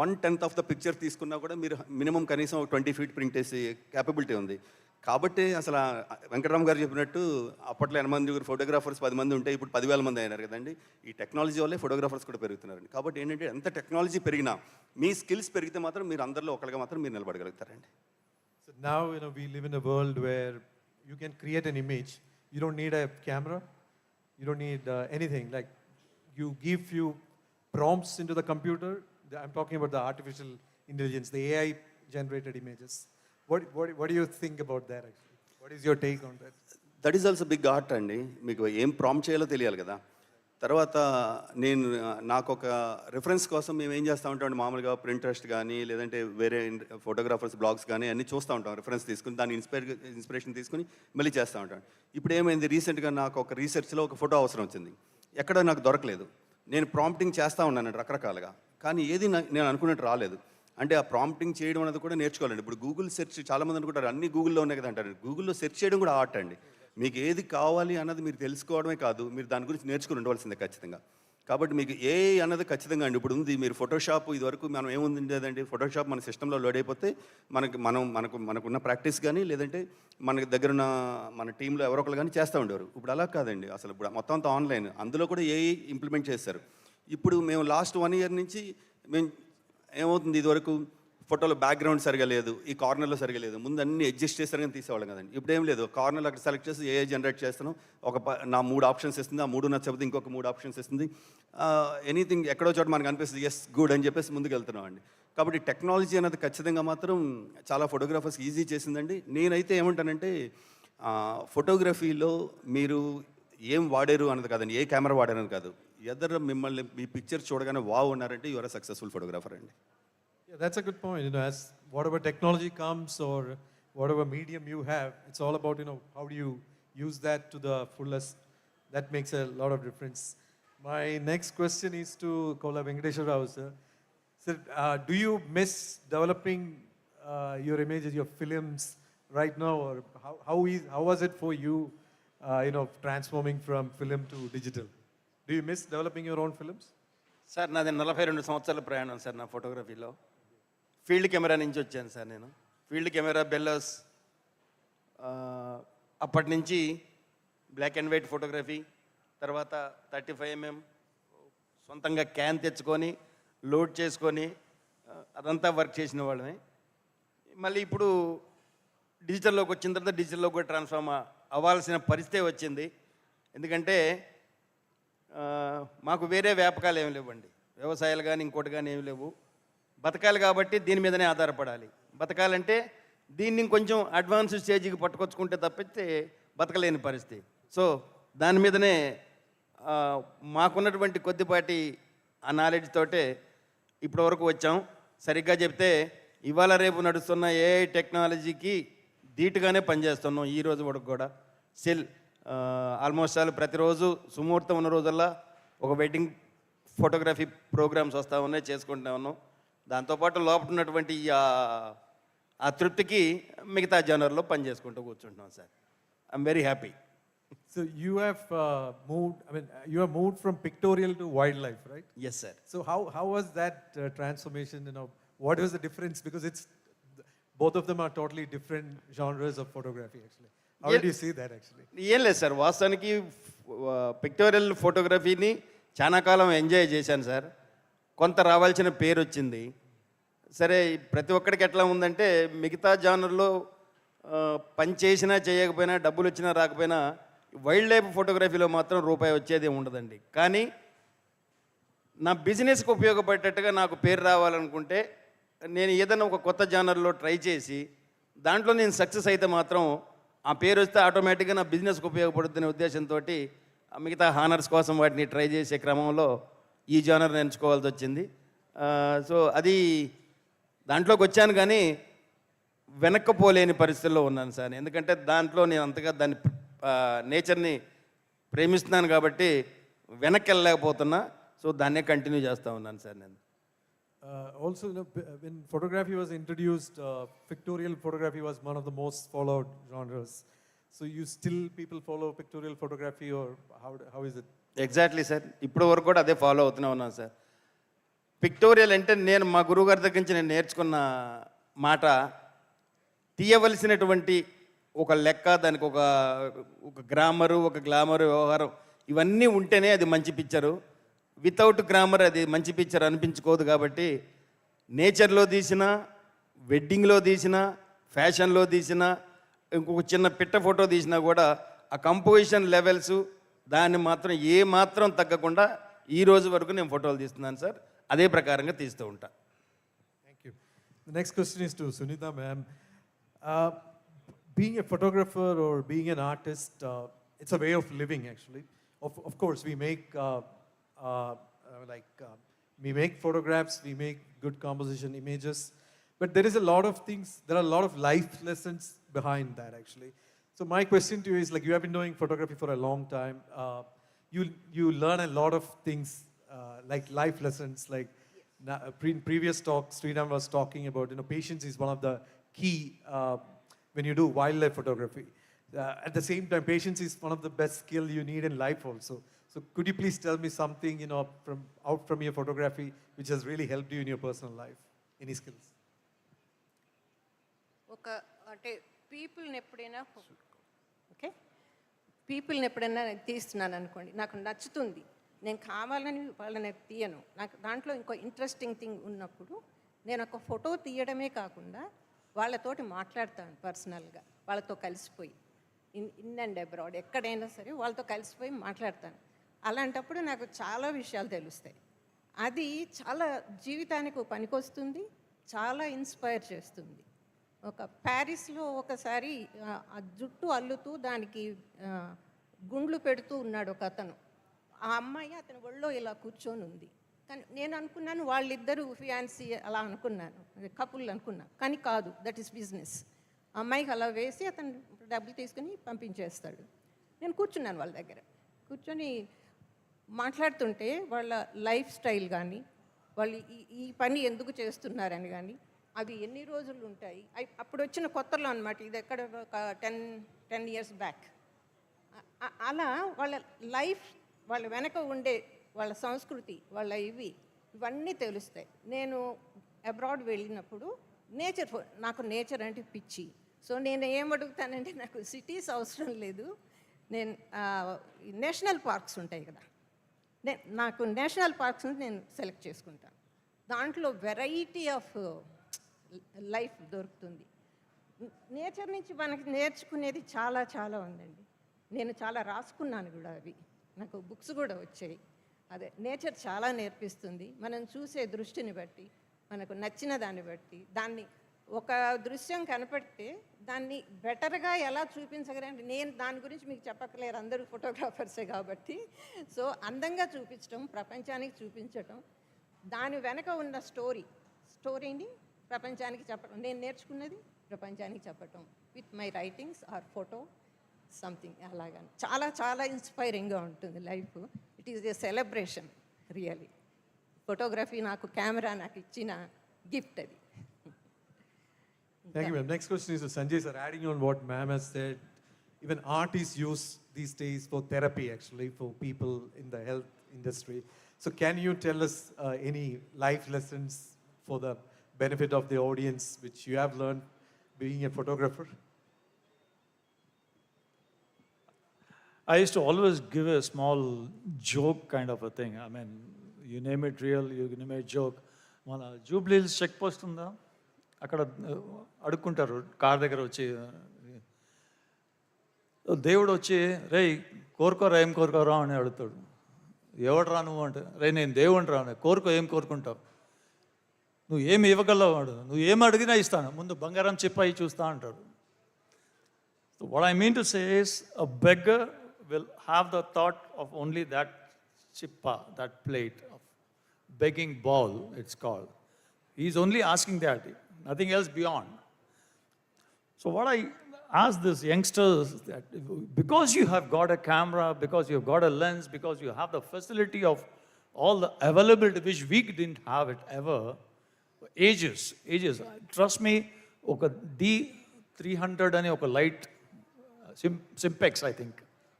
1/10 ఆఫ్ ద పిక్చర్ తీసుకున్నా కూడా మీరు మినిమం కనీసం 20 feet ప్రింట్ చేసే క్యాపబిలిటీ ఉంది. కాబట్టి అసలు వెంకటరామ్ గారు చెప్పినట్టు అప్పట్లో 8 మంది ఫోటోగ్రాఫర్స్ 10 మంది ఉంటే ఇప్పుడు 10,000 మంది అయినారు కదండి. ఈ టెక్నాలజీ వల్లే ఫోటోగ్రాఫర్స్ కూడా పెరుగుతున్నారండి. కాబట్టి ఏంటంటే ఎంత టెక్నాలజీ పెరిగినా మీ స్కిల్స్ పెరిగితే మాత్రం మీరు అందరిలో ఒకరిగా మాత్రం మీరు నిలబడగలుగుతారండి. So now, we live in a world where you can create an image. You don't need a camera. You don't need anything. Like, you give few prompts into the computer. I'm talking about the artificial intelligence, the AI generated images. What do you think about that actually? What is your take on that? That is also big art అండి. మీకు ఏం prompt చేయాలో తెలియాలి కదా. తర్వాత నాకు ఒక reference కోసం మేము ఏం చేస్తూ ఉంటాం, మామూలుగా ప్రింట్రెస్ట్ కానీ లేదంటే వేరే ఫోటోగ్రాఫర్స్ బ్లాగ్స్ కానీ అన్నీ చూస్తూ ఉంటాం. రిఫరెన్స్ తీసుకుని దాన్ని ఇన్స్పిరేషన్ తీసుకుని మళ్ళీ చేస్తూ ఉంటాం. ఇప్పుడు ఏమైంది, రీసెంట్గా నాకు ఒక రీసెర్చ్లో ఒక ఫోటో అవసరం వచ్చింది. ఎక్కడ నాకు దొరకలేదు. నేను ప్రాంప్టింగ్ చేస్తూ ఉన్నాను రకరకాలుగా, కానీ ఏది నేను అనుకున్నట్టు రాలేదు. అంటే ఆ ప్రాంప్టింగ్ చేయడం అనేది కూడా నేర్చుకోవాలండి. ఇప్పుడు గూగుల్ సెర్చ్ చాలామంది అనుకుంటారు అన్ని గూగుల్లో ఉన్నాయి కదా అంటారు. గూగుల్లో సెర్చ్ చేయడం కూడా ఆర్ట్ అండి. మీకు ఏది కావాలి అన్నది మీరు తెలుసుకోవడమే కాదు, మీరు దాని గురించి నేర్చుకుని ఉండవలసిందే ఖచ్చితంగా. కాబట్టి మీకు ఏ అన్నది ఖచ్చితంగా అండి ఇప్పుడు ఉంది. మీరు ఫోటోషాప్ ఇదివరకు మనం ఏముంది లేదండి, ఫోటోషాప్ మన సిస్టంలో లోడ్ అయిపోతే మనకున్న ప్రాక్టీస్ కానీ లేదంటే మన దగ్గర ఉన్న మన టీంలో ఎవరో ఒకరు కానీ చేస్తూ ఉండేవారు. ఇప్పుడు అలా కాదండి. అసలు ఇప్పుడు మొత్తం అంతా ఆన్లైన్, అందులో కూడా ఏఐ ఇంప్లిమెంట్ చేస్తారు. ఇప్పుడు మేము లాస్ట్ 1 year నుంచి మేము ఏమవుతుంది, ఇదివరకు ఫోటోలో బ్యాక్గ్రౌండ్ సరిగా లేదు, ఈ కార్నర్లో సరిగా లేదు, ముందు అన్ని అడ్జస్ట్ చేస్తారు కానీ తీసేవాళ్ళం కదండి. ఇప్పుడు ఏం లేదు, కార్నర్లో అక్కడ సెలెక్ట్ చేసి ఏఐ జనరేట్ చేస్తాను, నా 3 ఆప్షన్స్ ఇస్తుంది, ఆ 3 నచ్చకపోతే ఇంకొక 3 ఆప్షన్స్ ఇస్తుంది. ఎనీథింగ్ ఎక్కడో చోట మనకు అనిపిస్తుంది ఎస్ గుడ్ అని చెప్పేసి ముందుకు వెళ్తున్నాం అండి. కాబట్టి టెక్నాలజీ అనేది ఖచ్చితంగా మాత్రం చాలా ఫోటోగ్రాఫర్స్ ఈజీ చేసిందండి. నేనైతే ఏమంటానంటే ఫోటోగ్రఫీలో మీరు ఏం వాడారు అన్నది కాదండి, ఏ కెమెరా వాడారు అని కాదు, ఎదర మిమ్మల్ని మీ పిక్చర్ చూడగానే వావ్ ఉన్నారంటే you are a successful photographer అండి. Yeah, that's a good point. As whatever technology comes or whatever medium you have, it's all about, how do you use that to the fullest. That makes a lot of difference. My next question is to Kola Venkateshwar Rao, sir. Sir, do you miss developing your images, your films right now, or how was it for you, transforming from film to digital? Do you miss developing your own films? Sir నాది 42 సంవత్సరాల ప్రయాణం sir నా ఫోటోగ్రఫీలో. Field camera నుంచి వచ్చాను sir నేను. Field camera బెల్లర్స్, అప్పటి నుంచి బ్లాక్ అండ్ వైట్ ఫోటోగ్రఫీ, తర్వాత 35mm సొంతంగా క్యాన్ తెచ్చుకొని లోడ్ చేసుకొని అదంతా వర్క్ చేసిన వాళ్ళమే. మళ్ళీ ఇప్పుడు డిజిటల్లోకి వచ్చిన తర్వాత డిజిటల్లోకి కూడా ట్రాన్స్ఫార్మ్ అవ్వాల్సిన పరిస్థితి వచ్చింది. ఎందుకంటే మాకు వేరే వ్యాపకాలు ఏమి లేవండి, వ్యవసాయాలు కానీ ఇంకోటి కానీ ఏమి లేవు. బతకాలి కాబట్టి దీని మీదనే ఆధారపడాలి. బతకాలంటే దీన్ని ఇంకొంచెం అడ్వాన్స్ స్టేజ్కి పట్టుకొచ్చుకుంటే తప్పితే బతకలేని పరిస్థితి. సో దాని మీదనే మాకున్నటువంటి కొద్దిపాటి ఆ నాలెడ్జ్ తోటే ఇప్పటి వరకు వచ్చాం. సరిగ్గా చెప్తే ఇవాళ రేపు నడుస్తున్న ఏఐ టెక్నాలజీకి ధీటుగానే పనిచేస్తున్నాం ఈ రోజు వరకు కూడా. స్టిల్ ఆల్మోస్ట్ ఆల్ ప్రతిరోజు సుముహూర్తం ఉన్న రోజుల్లో ఒక వెడ్డింగ్ ఫోటోగ్రఫీ ప్రోగ్రామ్స్ వస్తూ ఉన్నాయి, చేసుకుంటూ ఉన్నాం. దాంతోపాటు లోపల ఉన్నటువంటి ఆ తృప్తికి మిగతా జనర్లో పని చేసుకుంటూ కూర్చుంటున్నాం sir. I'm very happy. So you have you have moved from pictorial to wildlife, right? Yes, sir. So how was that transformation? What was the difference? Because both of them are totally different genres of photography, actually. How did you see that, actually? ఏం లేదు sir, వాస్తవానికి pictorial ఫోటోగ్రఫీని చాలా కాలం enjoy చేశాను sir. కొంత రావాల్సిన పేరు వచ్చింది. సరే, ప్రతి ఒక్కడికి ఎట్లా ఉందంటే మిగతా జానర్లో పని చేసినా చేయకపోయినా డబ్బులు వచ్చినా రాకపోయినా వైల్డ్ లైఫ్ ఫోటోగ్రఫీలో మాత్రం రూపాయి వచ్చేది ఉండదండి. కానీ నా బిజినెస్కి ఉపయోగపడేటట్టుగా నాకు పేరు రావాలనుకుంటే నేను ఏదైనా ఒక కొత్త జానర్లో ట్రై చేసి దాంట్లో నేను సక్సెస్ అయితే మాత్రం ఆ పేరు వస్తే ఆటోమేటిక్గా నా బిజినెస్కి ఉపయోగపడుతున్న ఉద్దేశంతో మిగతా హానర్స్ కోసం వాటిని ట్రై చేసే క్రమంలో ఈ జానర్ని ఎంచుకోవాల్సి వచ్చింది. సో అది దాంట్లోకి వచ్చాను కానీ వెనక్కపోలేని పరిస్థితుల్లో ఉన్నాను సార్. ఎందుకంటే దాంట్లో నేను అంతగా దాన్ని నేచర్ని ప్రేమిస్తున్నాను కాబట్టి వెనక్కి వెళ్ళలేకపోతున్నా. సో దాన్నే కంటిన్యూ చేస్తూ ఉన్నాను సార్ నేను. Also, when photography was introduced, pictorial photography was one of the most followed genres. So you still people follow pictorial photography, or how is it? Exactly sir, ఇప్పటి వరకు కూడా అదే ఫాలో అవుతూనే ఉన్నాను సార్. పిక్టోరియల్ అంటే నేను మా గురువుగారి దగ్గర నుంచి నేను నేర్చుకున్న మాట, తీయవలసినటువంటి ఒక లెక్క, దానికి ఒక గ్రామరు, ఒక గ్లామరు, వ్యవహారం ఇవన్నీ ఉంటేనే అది మంచి పిక్చరు. వితౌట్ గ్రామర్ అది మంచి పిక్చర్ అనిపించుకోదు. కాబట్టి నేచర్లో తీసిన, వెడ్డింగ్లో తీసిన, ఫ్యాషన్లో తీసిన, ఇంకొక చిన్న పిట్ట ఫోటో తీసినా కూడా ఆ కంపోజిషన్ లెవెల్స్ దాన్ని మాత్రం ఏ మాత్రం తగ్గకుండా ఈ రోజు వరకు నేను ఫోటోలు తీస్తున్నాను సార్. అదే ప్రకారంగా తీస్తూ ఉంటా. Thank you. The next question is to Sunita ma'am. Being a photographer or being an artist, it's a way of living actually. Of course, we make we make photographs, we make good composition images, but there is a lot of things, there are a lot of life lessons behind that actually. So my question to you is, like, you have been doing photography for a long time. You learn a lot of things, like life lessons. Like previous talk, Sriram was talking about, patience is one of the key when you do wildlife photography. At the same time, patience is one of the best skill you need in life also. So could you please tell me something, from your photography which has really helped you in your personal life? Any skills? అంటే పీపుల్ని ఎప్పుడైనా తీస్తున్నాను అనుకోండి, నాకు నచ్చుతుంది, నేను కావాలని వాళ్ళని తీయను. నాకు దాంట్లో ఇంకో ఇంట్రెస్టింగ్ థింగ్ ఉన్నప్పుడు నేను ఒక ఫోటో తీయడమే కాకుండా వాళ్ళతోటి మాట్లాడతాను పర్సనల్గా, వాళ్ళతో కలిసిపోయి ఇన్ అండ్ అబ్రాడ్ ఎక్కడైనా సరే వాళ్ళతో కలిసిపోయి మాట్లాడతాను. అలాంటప్పుడు నాకు చాలా విషయాలు తెలుస్తాయి. అది చాలా జీవితానికి పనికొస్తుంది, చాలా ఇన్స్పైర్ చేస్తుంది. ఒక ప్యారిస్లో ఒకసారి ఆ జుట్టు అల్లుతూ దానికి గుండ్లు పెడుతూ ఉన్నాడు ఒక అతను. ఆ అమ్మాయి అతని ఒళ్ళో ఇలా కూర్చొని ఉంది. కానీ నేను అనుకున్నాను వాళ్ళిద్దరూ ఫియాన్సీ అలా అనుకున్నాను, కపుల్ అనుకున్నాను. కానీ కాదు, దట్ ఈస్ బిజినెస్. అమ్మాయికి అలా వేసి అతను డబ్బులు తీసుకుని పంపించేస్తాడు. నేను కూర్చున్నాను వాళ్ళ దగ్గర, కూర్చొని మాట్లాడుతుంటే వాళ్ళ లైఫ్ స్టైల్ కానీ, వాళ్ళు ఈ పని ఎందుకు చేస్తున్నారని కానీ, అవి ఎన్ని రోజులు ఉంటాయి, అప్పుడు వచ్చిన కొత్తలో అనమాట. ఇది ఎక్కడ ఒక 10 years బ్యాక్. అలా వాళ్ళ లైఫ్, వాళ్ళ వెనక ఉండే వాళ్ళ సంస్కృతి, వాళ్ళ ఇవన్నీ తెలుస్తాయి. నేను అబ్రాడ్ వెళ్ళినప్పుడు నాకు నేచర్ అంటే పిచ్చి. సో నేను ఏమడుగుతానంటే, నాకు సిటీస్ అవసరం లేదు, నేను నేషనల్ పార్క్స్ ఉంటాయి కదా, నాకు నేషనల్ పార్క్స్ నేను సెలెక్ట్ చేసుకుంటాను. దాంట్లో వెరైటీ ఆఫ్ లైఫ్ దొరుకుతుంది. నేచర్ నుంచి మనకి నేర్చుకునేది చాలా చాలా ఉందండి. నేను చాలా రాసుకున్నాను కూడా, అవి నాకు బుక్స్ కూడా వచ్చాయి. అదే నేచర్ చాలా నేర్పిస్తుంది. మనం చూసే దృష్టిని బట్టి, మనకు నచ్చిన దాన్ని బట్టి, దాన్ని ఒక దృశ్యం కనపడితే దాన్ని బెటర్గా ఎలా చూపించగలంటే, నేను దాని గురించి మీకు చెప్పక్కలేరు, అందరూ ఫోటోగ్రాఫర్సే కాబట్టి. సో అందంగా చూపించడం, ప్రపంచానికి చూపించడం, దాని వెనక ఉన్న స్టోరీని ప్రపంచానికి చెప్పడం, నేను నేర్చుకున్నది ప్రపంచానికి చెప్పటం with my writings are photo something అలాగా. చాలా చాలా ఇన్స్పైరింగ్గా ఉంటుంది life. It is a celebration really. Photography నాకు కెమెరా నాకు ఇచ్చిన గిఫ్ట్ అది. Thank you, ma'am. Next question is to Sanjay sir. Adding on what ma'am has said, even art is used these days for therapy, actually, for people in the health industry. So can you tell us any life lessons for the benefit of the audience which you have learned being a photographer? I used to always give a small joke kind of a thing. I mean, you name it real, you name it joke. మన Jubilee Hills check post ఉందా, అక్కడ అడుక్కుంటారు car దగ్గర వచ్చి, దేవుడు వచ్చి రే కోరుకోరా ఏం కోరుకోరా అని అడుగుతాడు. ఎవడు రా నువ్వు అంటే, రే నేను దేవుని రా, కోరుకో ఏం కోరుకుంటావు, నువ్వు ఏమి ఇవ్వగలవు వాడు, నువ్వు ఏమి అడిగినా ఇస్తాను, ముందు బంగారం చిప్పాయి చూస్తా అంటాడు. So what I mean to say is, a beggar will have the thought of only that chippa, that plate of begging bowl, it's called. He's only asking that. nothing else beyond. So what I ask these youngsters that because you have got a camera, because you've got a lens, because you have the facility of all the availability which we didn't have it ever, ages. Trust me, oka D300 and oka light, Simpex I think,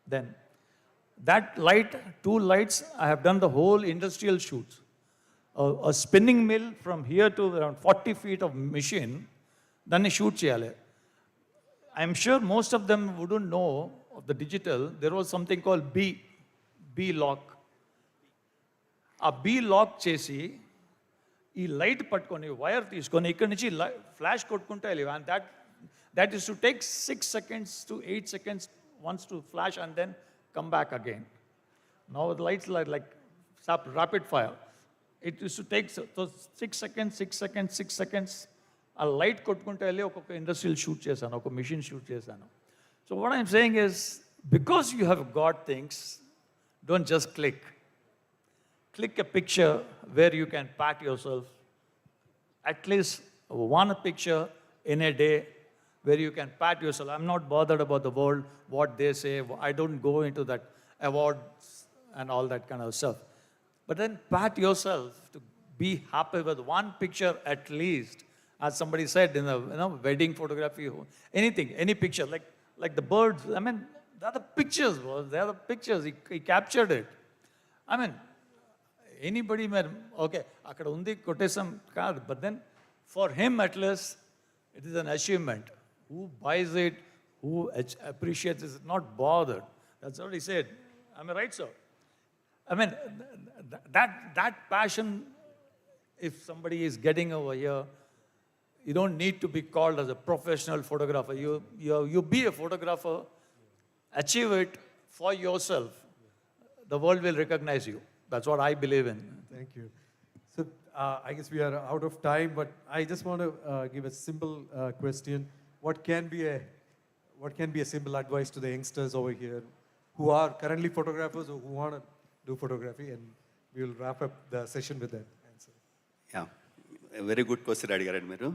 then. That light, 2 lights, I have done the whole industrial shoots. A spinning mill from here to around 40 feet of machine, then shoot cheyale. I'm sure most of them wouldn't know of the digital. There was something called B lock. A B lock chesi, ఈ light పట్టుకొని wire తీసుకొని ఇక్కడ నుంచి flash కొట్టుకుంటూ వెళ్ళి and that is to take 6 seconds to 8 seconds once to flash and then come back again. Now the lights are like rapid fire. It used to take 6 seconds, 6 seconds, 6 seconds. A light కొట్టుకుంటూ వెళ్ళి ఒక్కొక్క industrial shoot చేశాను, ఒక machine shoot చేశాను. So what I'm saying is, because you have got things, don't just click. Click a picture where you can pat yourself. At least one picture in a day where you can pat yourself. I'm not bothered about the world, what they say. I don't go into that awards and all that kind of stuff. But then pat yourself to be happy with one picture at least. As somebody said in the wedding photography, anything, any picture, like the birds. I mean, they are the pictures, bro. They are the pictures. He captured it. I mean, anybody may, okay, akkada undi quotation card, but then for him at least, it is an achievement. Who buys it, who appreciates it, is not bothered. That's what he said. Am I right, sir? I mean, that passion, if somebody is getting over here, you don't need to be called as a professional photographer. You be a photographer, achieve it for yourself. The world will recognize you. That's what I believe in. Thank you. So I guess we are out of time, but I just want to give a simple question. What can be a simple advice to the youngsters over here who are currently photographers or who want to do photography? And we will wrap up the session with that answer. Yeah, very good question అడిగారండి మీరు.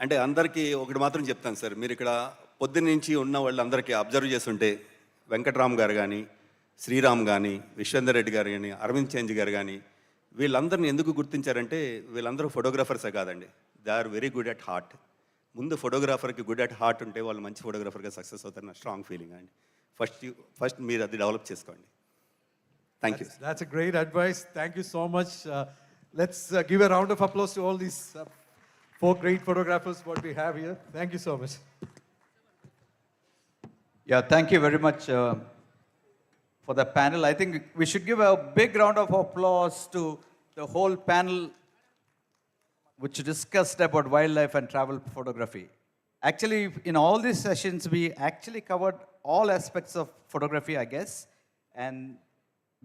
అంటే అందరికీ ఒకటి మాత్రం చెప్తాను sir, మీరు ఇక్కడ పొద్దున్న నుంచి ఉన్న వాళ్ళందరికీ అబ్జర్వ్ చేస్తుంటే వెంకట్రామ్ గారు కానీ, శ్రీరామ్ కానీ, విశ్వేందర్ రెడ్డి గారు కానీ, అరవింద్ చేంజ్ గారు కానీ, వీళ్ళందరిని ఎందుకు గుర్తించారంటే వీళ్ళందరూ ఫోటోగ్రాఫర్సే కాదండి, they are very good at heart. ముందు ఫోటోగ్రాఫర్కి గుడ్ అట్ హార్ట్ ఉంటే వాళ్ళు మంచి ఫోటోగ్రాఫర్గా సక్సెస్ అవుతారు నా స్ట్రాంగ్ ఫీలింగ్ అండి. ఫస్ట్ మీరు అది డెవలప్ చేసుకోండి. Thank you. That's a great advice. Thank you so much. Let's give a round of applause to all these 4 great photographers what we have here. Thank you so much. Yeah, thank you very much for the panel. I think we should give a big round of applause to the whole panel which discussed about wildlife and travel photography. Actually, in all these sessions, we actually covered all aspects of photography, I guess. And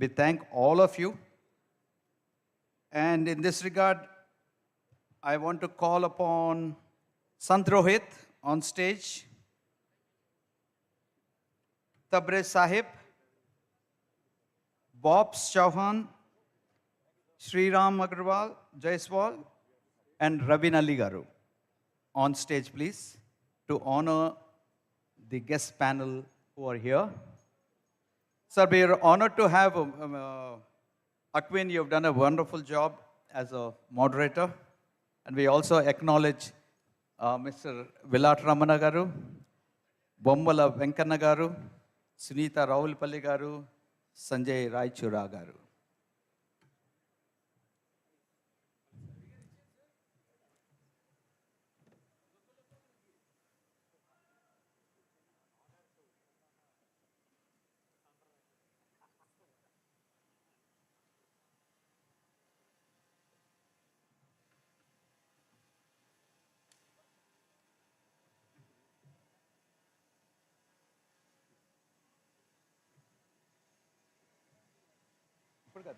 we thank all of you. And in this regard, I want to call upon Sant Rohit on stage, Tabrez Sahib, Bobs Chauhan, Sriram Agarwal, Jaiswal, and Ravin Ali Garu. On stage, please, to honor the guest panel who are here. Sir, we are honored to have Akwin. You have done a wonderful job as a moderator. And we also acknowledge Mr. Vilat Ramana Garu, Bommala Venkana Garu, Sunita Raulpalli Garu, Sanjay Raichura Garu.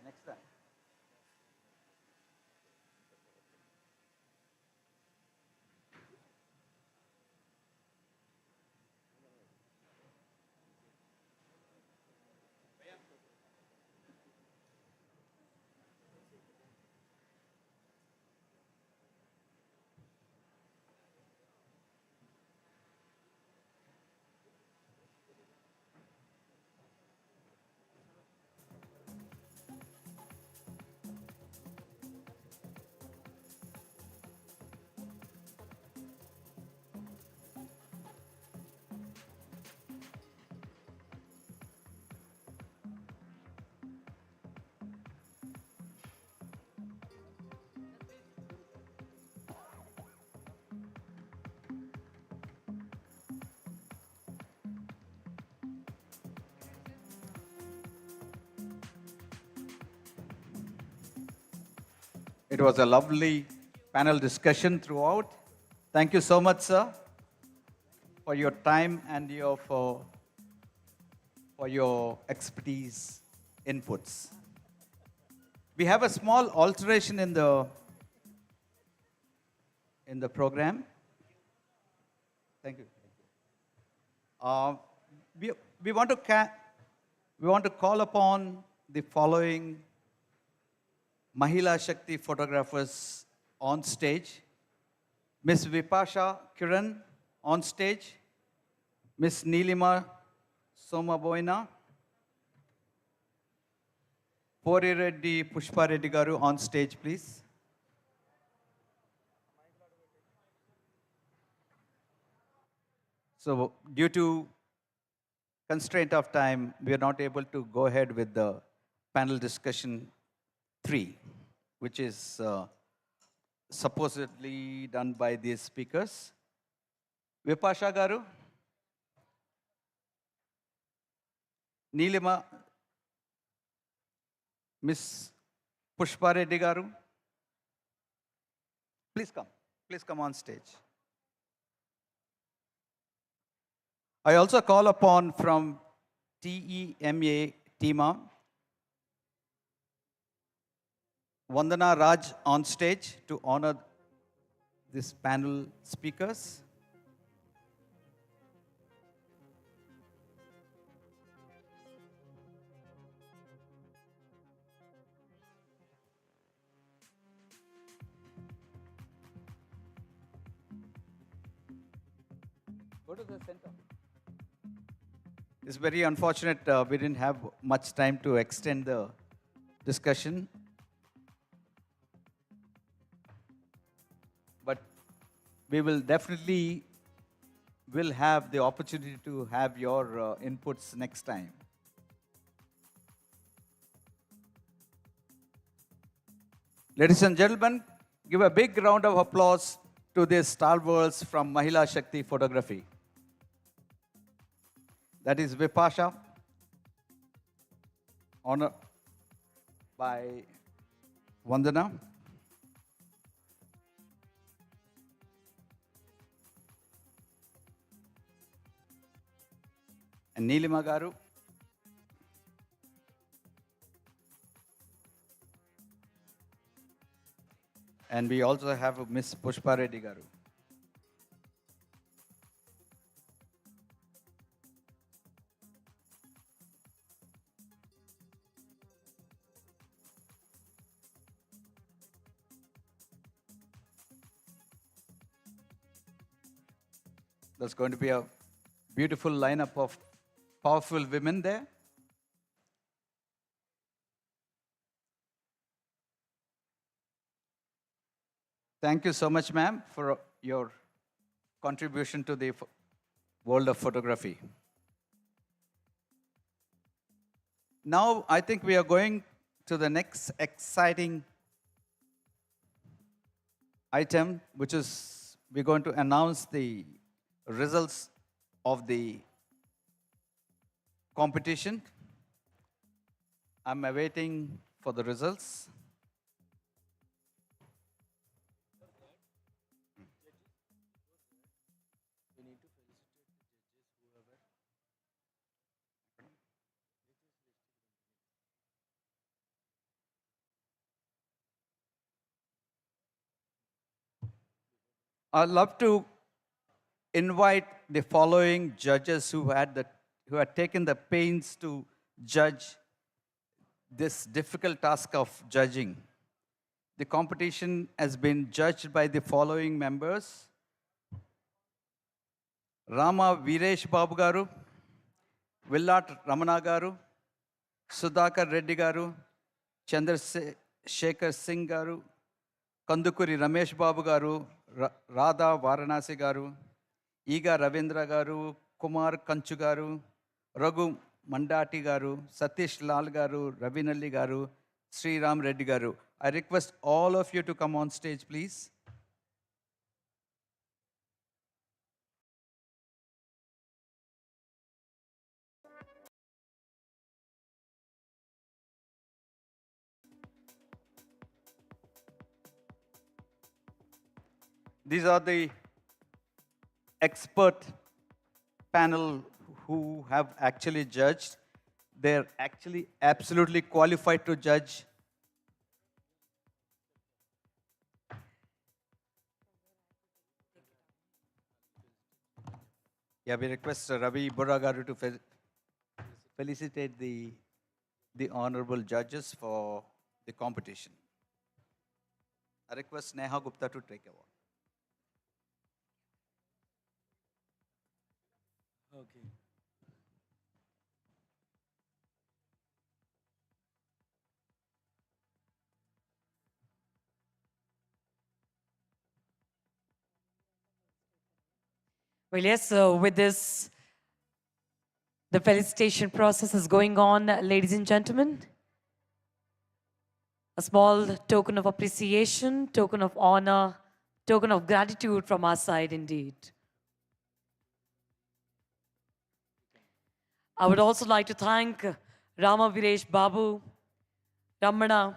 Next time. It was a lovely panel discussion throughout. Thank you so much, sir, for your time and for your expertise inputs. We have a small alteration in the program. Thank you. We, we want to call upon the following Mahila Shakti photographers on stage. Miss Vipasha Kiran on stage. Miss Neelima Somaboina. Porireddy Pushpareddy Garu on stage, please. So due to constraint of time, we are not able to go ahead with the panel discussion 3, which is supposedly done by these speakers. Vipasha Garu, Neelima, Miss Pushpa Reddy Garu, please come on stage. I also call upon from TEMA, TEMA, Vandana Raj on stage to honor this panel speakers. Go to the center. It's very unfortunate we didn't have much time to extend the discussion. But we will definitely will have the opportunity to have your inputs next time. Ladies and gentlemen, give a big round of applause to these stalwarts from Mahila Shakti Photography. That is Vipasha, honored by Vandana. And Neelima Garu. And we also have Miss Pushpa Reddy Garu. There's going to be a beautiful lineup of powerful women there. Thank you so much, ma'am, for your contribution to the world of photography. Now, I think we are going to the next exciting item, which is we're going to announce the results of the competition. I'm awaiting for the results. I'd love to invite the following judges who had taken the pains to judge this difficult task of judging. The competition has been judged by the following members: Rama Viresh Babu Garu, Villat Ramana Garu, Sudhakar Reddy Garu, Chandrasekhar Singh Garu, Kandukuri Ramesh Babu Garu, Radha Varanasi Garu, Iga Ravindra Garu, Kumar Kanchu Garu, Raghu Mandati Garu, Satish Lal Garu, Ravinalli Garu, Sri Ram Reddy Garu. I request all of you to come on stage, please. These are the expert panel who have actually judged. They're actually absolutely qualified to judge. Yeah, we request Ravi Buragaru to felicitate the honorable judges for the competition. I request Neha Gupta to take award. Okay. Well, yes, so with this, the felicitation process is going on, ladies and gentlemen. A small token of appreciation, token of honor, token of gratitude from our side indeed. I would also like to thank Rama Viresh Babu, Ramana,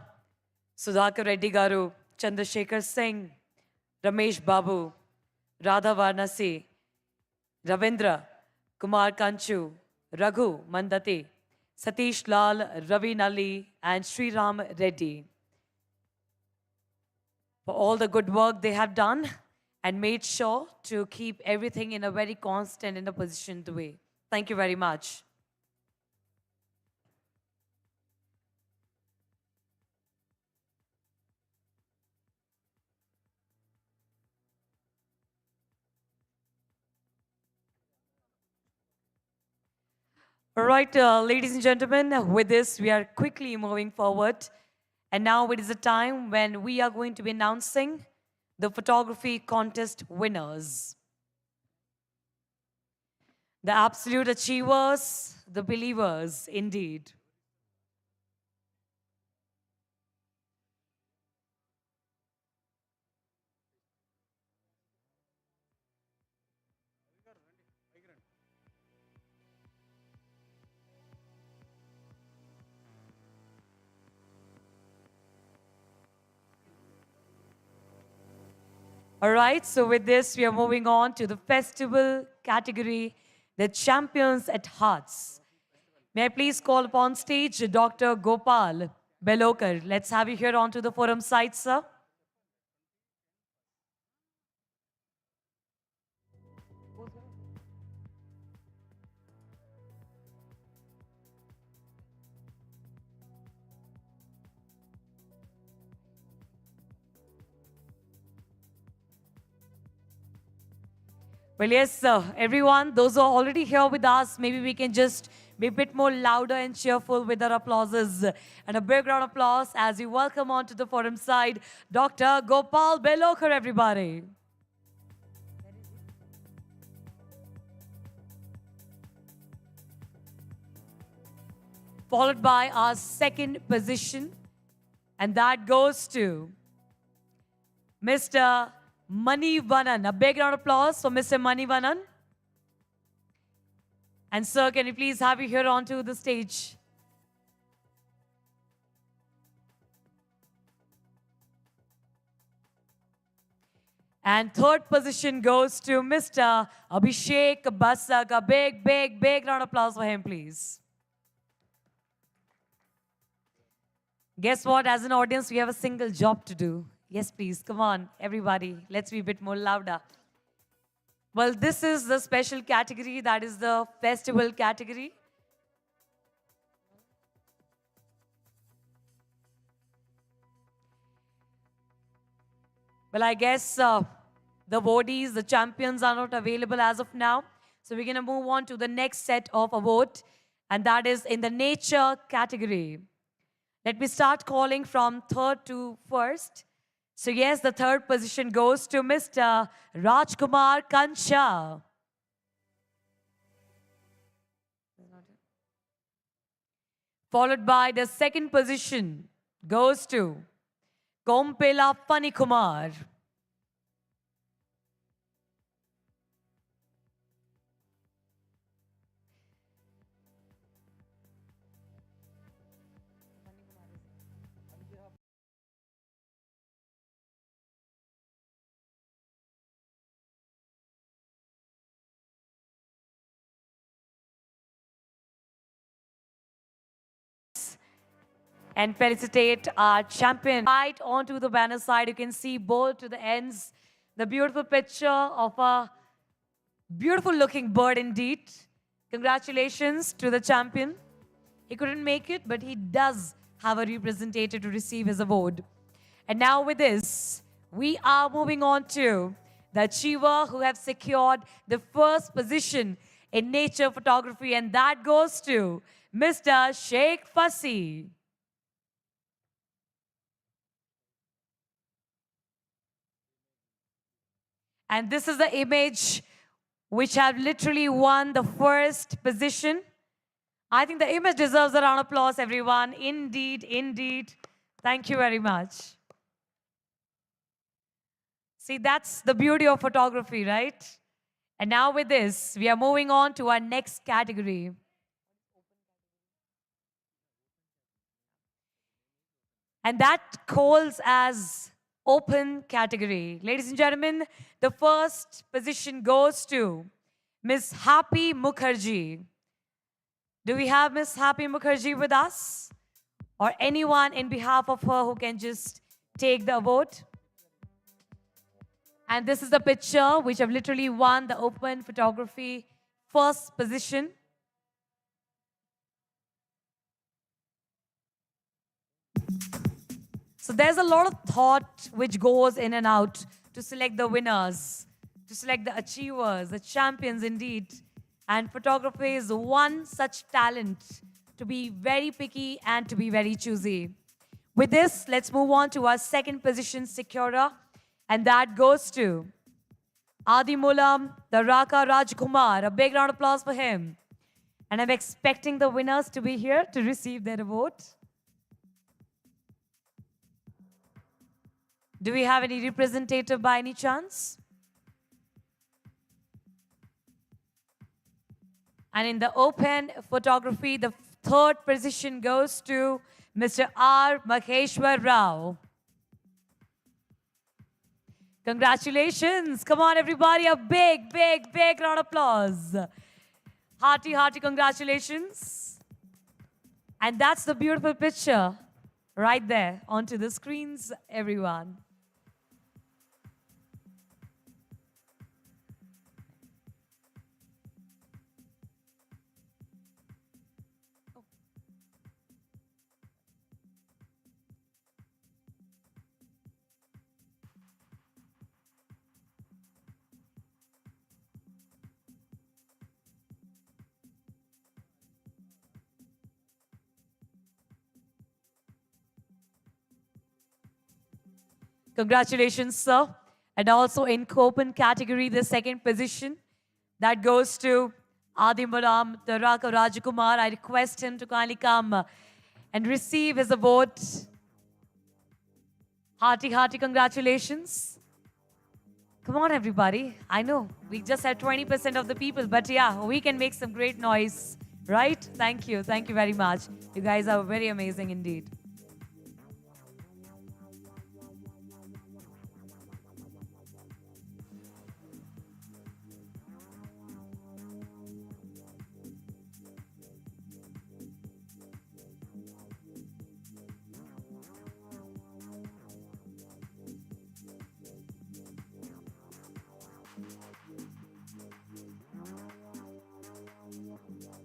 Sudhakar Reddy Garu, Chandrasekhar Singh, Ramesh Babu, Radha Varnasi, Ravindra, Kumar Kanchu, Raghu Mandate, Satish Lal, Ravi Nalli, and Sri Ram Reddy for all the good work they have done and made sure to keep everything in a very constant and a positioned way. Thank you very much. All right, ladies and gentlemen, with this, we are quickly moving forward. And now it is a time when we are going to be announcing the photography contest winners. The absolute achievers, the believers, indeed. All right, so with this, we are moving on to the festival category, the champions at hearts. May I please call upon stage Dr. Gopal Belokar. Let's have you here onto the forum side, sir. Well, yes, sir. Everyone, those who are already here with us, maybe we can just be a bit more louder and cheerful with our applauses. And a big round of applause as we welcome onto the forum side, Dr. Gopal Belokar, everybody. Followed by our second position, and that goes to Mr. Manivanan. A big round of applause for Mr. Manivanan. And sir, can you please have you here onto the stage? And third position goes to Mr. Abhishek Basak. A big round of applause for him, please. Guess what? As an audience, we have a single job to do. Yes, please. Come on, everybody. Let's be a bit more louder. Well, this is the special category. That is the festival category. Well, I guess the awardees, the champions are not available as of now. So we're going to move on to the next set of awards. And that is in the nature category. Let me start calling from third to first. So yes, the third position goes to Mr. Rajkumar Kancha. Followed by the second position goes to Kompela Panikumar. and felicitate our champion. Right onto the banner side, you can see bold to the ends, the beautiful picture of a beautiful looking bird indeed. Congratulations to the champion. He couldn't make it, but he does have a representative to receive his award. And now with this, we are moving on to the achiever who have secured the first position in nature photography, and that goes to Mr. Sheikh Fassi. And this is the image which have literally won the first position. I think the image deserves a round of applause, everyone. Indeed, indeed. Thank you very much. See, that's the beauty of photography, right? And now with this, we are moving on to our next category. And that calls as open category. Ladies and gentlemen, the first position goes to Miss Happy Mukherjee. Do we have Miss Happy Mukherjee with us? Or anyone in behalf of her who can just take the award? And this is the picture which have literally won the open photography first position. So there's a lot of thought which goes in and out to select the winners, to select the achievers, the champions indeed. And photography is one such talent to be very picky and to be very choosy. With this, let's move on to our second position securer, and that goes to Adimulam Taraka Rajkumar. A big round of applause for him. And I'm expecting the winners to be here to receive their award. Do we have any representative by any chance? And in the open photography, the third position goes to Mr. R. Maheshwar Rao. Congratulations. Come on, everybody. A big, big, big round of applause. Hearty, hearty congratulations. And that's the beautiful picture right there onto the screens, everyone. Congratulations, sir. And also in open category, the second position, that goes to Adimulam Taraka Rajakumar. I request him to kindly come and receive his award. Hearty, hearty congratulations. Come on, everybody. I know we just had 20% of the people, but yeah, we can make some great noise, right? Thank you. Thank you very much. You guys are very amazing indeed.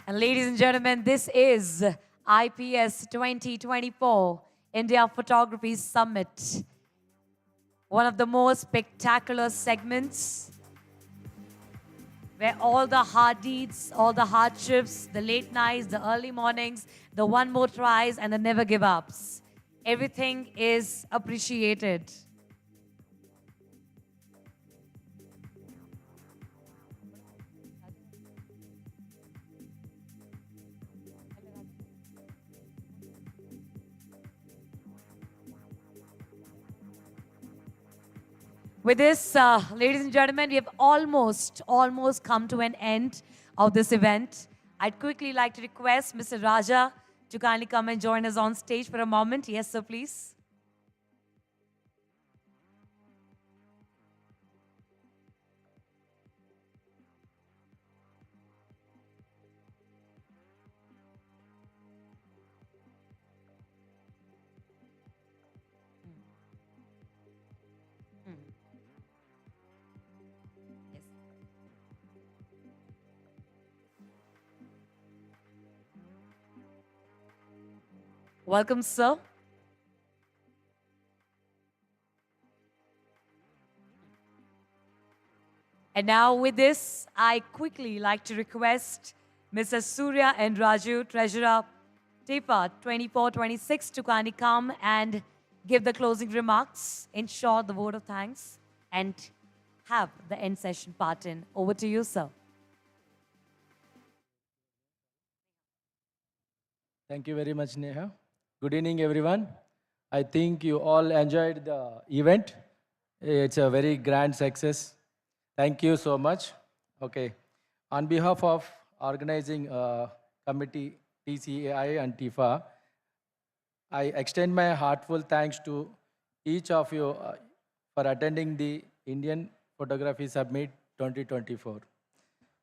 And ladies and gentlemen, this is IPS 2024 India Photography Summit. One of the most spectacular segments where all the hard deeds, all the hardships, the late nights, the early mornings, the one more tries and the never give ups. Everything is appreciated. With this, ladies and gentlemen, we have almost come to an end of this event. I'd quickly like to request Mr. Raja to kindly come and join us on stage for a moment. Yes, sir, please. Welcome, sir. And now with this, I quickly like to request Mrs. Surya and Raju, Treasurer TEFA 24-26 to kindly come and give the closing remarks, ensure the vote of thanks, and have the end session part in. Over to you, sir. Thank you very much, Neha. Good evening, everyone. I think you all enjoyed the event. It's a very grand success. Thank you so much. Okay. On behalf of organizing committee TCEI and TIFA, I extend my heartful thanks to each of you for attending the Indian Photography Summit 2024.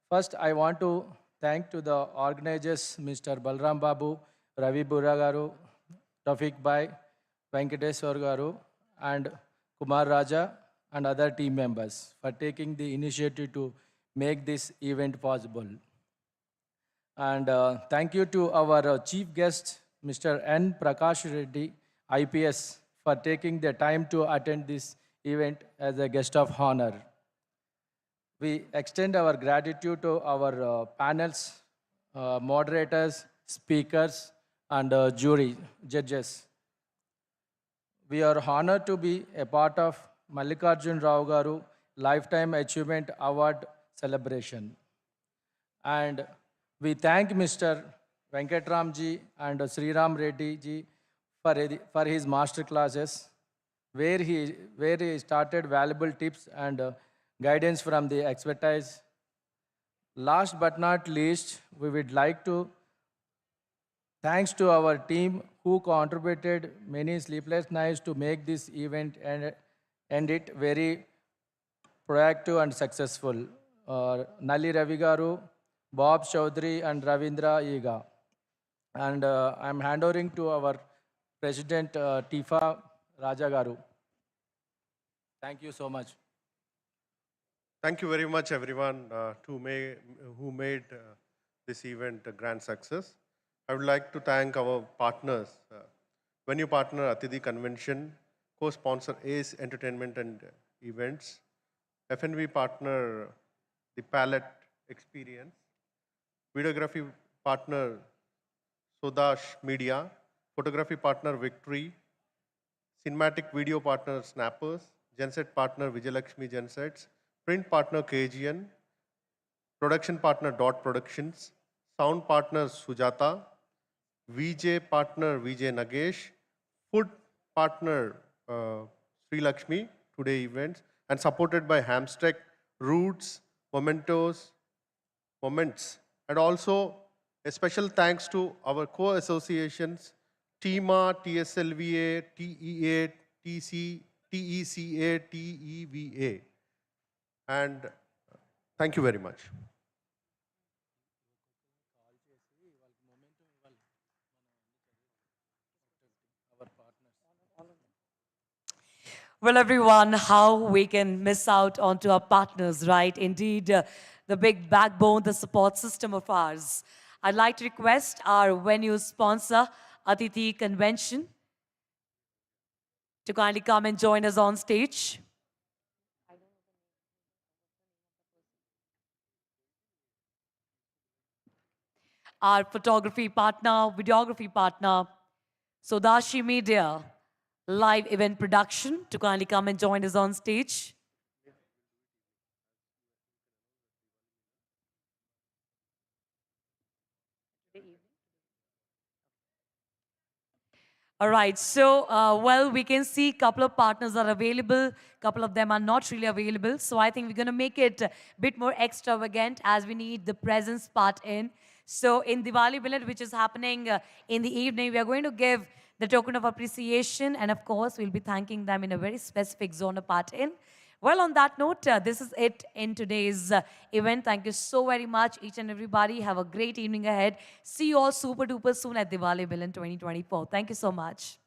First, I want to thank to the organizers, Mr. Balram Babu, Ravi Burra Garu, Tawfiq Bhai, Venkateswar Garu, and Kumar Raja, and other team members for taking the initiative to make this event possible. And thank you to our chief guest, Mr. N. Prakash Reddy, IPS, for taking the time to attend this event as a guest of honor. We extend our gratitude to our panels, moderators, speakers, and jury judges. We are honored to be a part of Mallikarjun Rao Garu Lifetime Achievement Award celebration. And we thank Mr. Venkatramji and Sriram Reddy ji for his master classes, where he started valuable tips and guidance from the expertise. Last but not least, we would like to thanks to our team who contributed many sleepless nights to make this event and it very proactive and successful. Nalli Ravi Garu, Bob Chaudhary, and Ravindra Iga. And I'm handovering to our President TIFA Raja Garu. Thank you so much. Thank you very much, everyone, who made this event a grand success. I would like to thank our partners, venue partner Atidhi Convention, co-sponsor ACE Entertainment and Events, F&B partner The Palette Experience, videography partner Shodashi Media, photography partner Victory, cinematic video partner Snappers, genset partner Vijayalakshmi Gensets, print partner KGN, production partner Dot Productions, sound partner Sujata, VJ partner Vijay Nagesh, food partner Sri Lakshmi, today events, and supported by Hamstech, Roots, Moments, and also a special thanks to our co-associations, TEMA, TSLVA, TEA, TECA, TEVA. And thank you very much. Well, everyone, how we can miss out onto our partners, right? Indeed, the big backbone, the support system of ours. I'd like to request our venue sponsor, Atidhi Convention, to kindly come and join us on stage. Our photography partner, videography partner, Shodashi Media, live event production, to kindly come and join us on stage. All right, so, well, we can see a couple of partners are available, couple of them are not really available. So I think we're going to make it a bit more extravagant as we need the presence part in. So in Diwali Billet, which is happening in the evening, we are going to give the token of appreciation. And of course, we'll be thanking them in a very specific zone of part in. Well, on that note, this is it in today's event. Thank you so very much, each and everybody. Have a great evening ahead. See you all super duper soon at Diwali Billet 2024. Thank you so much.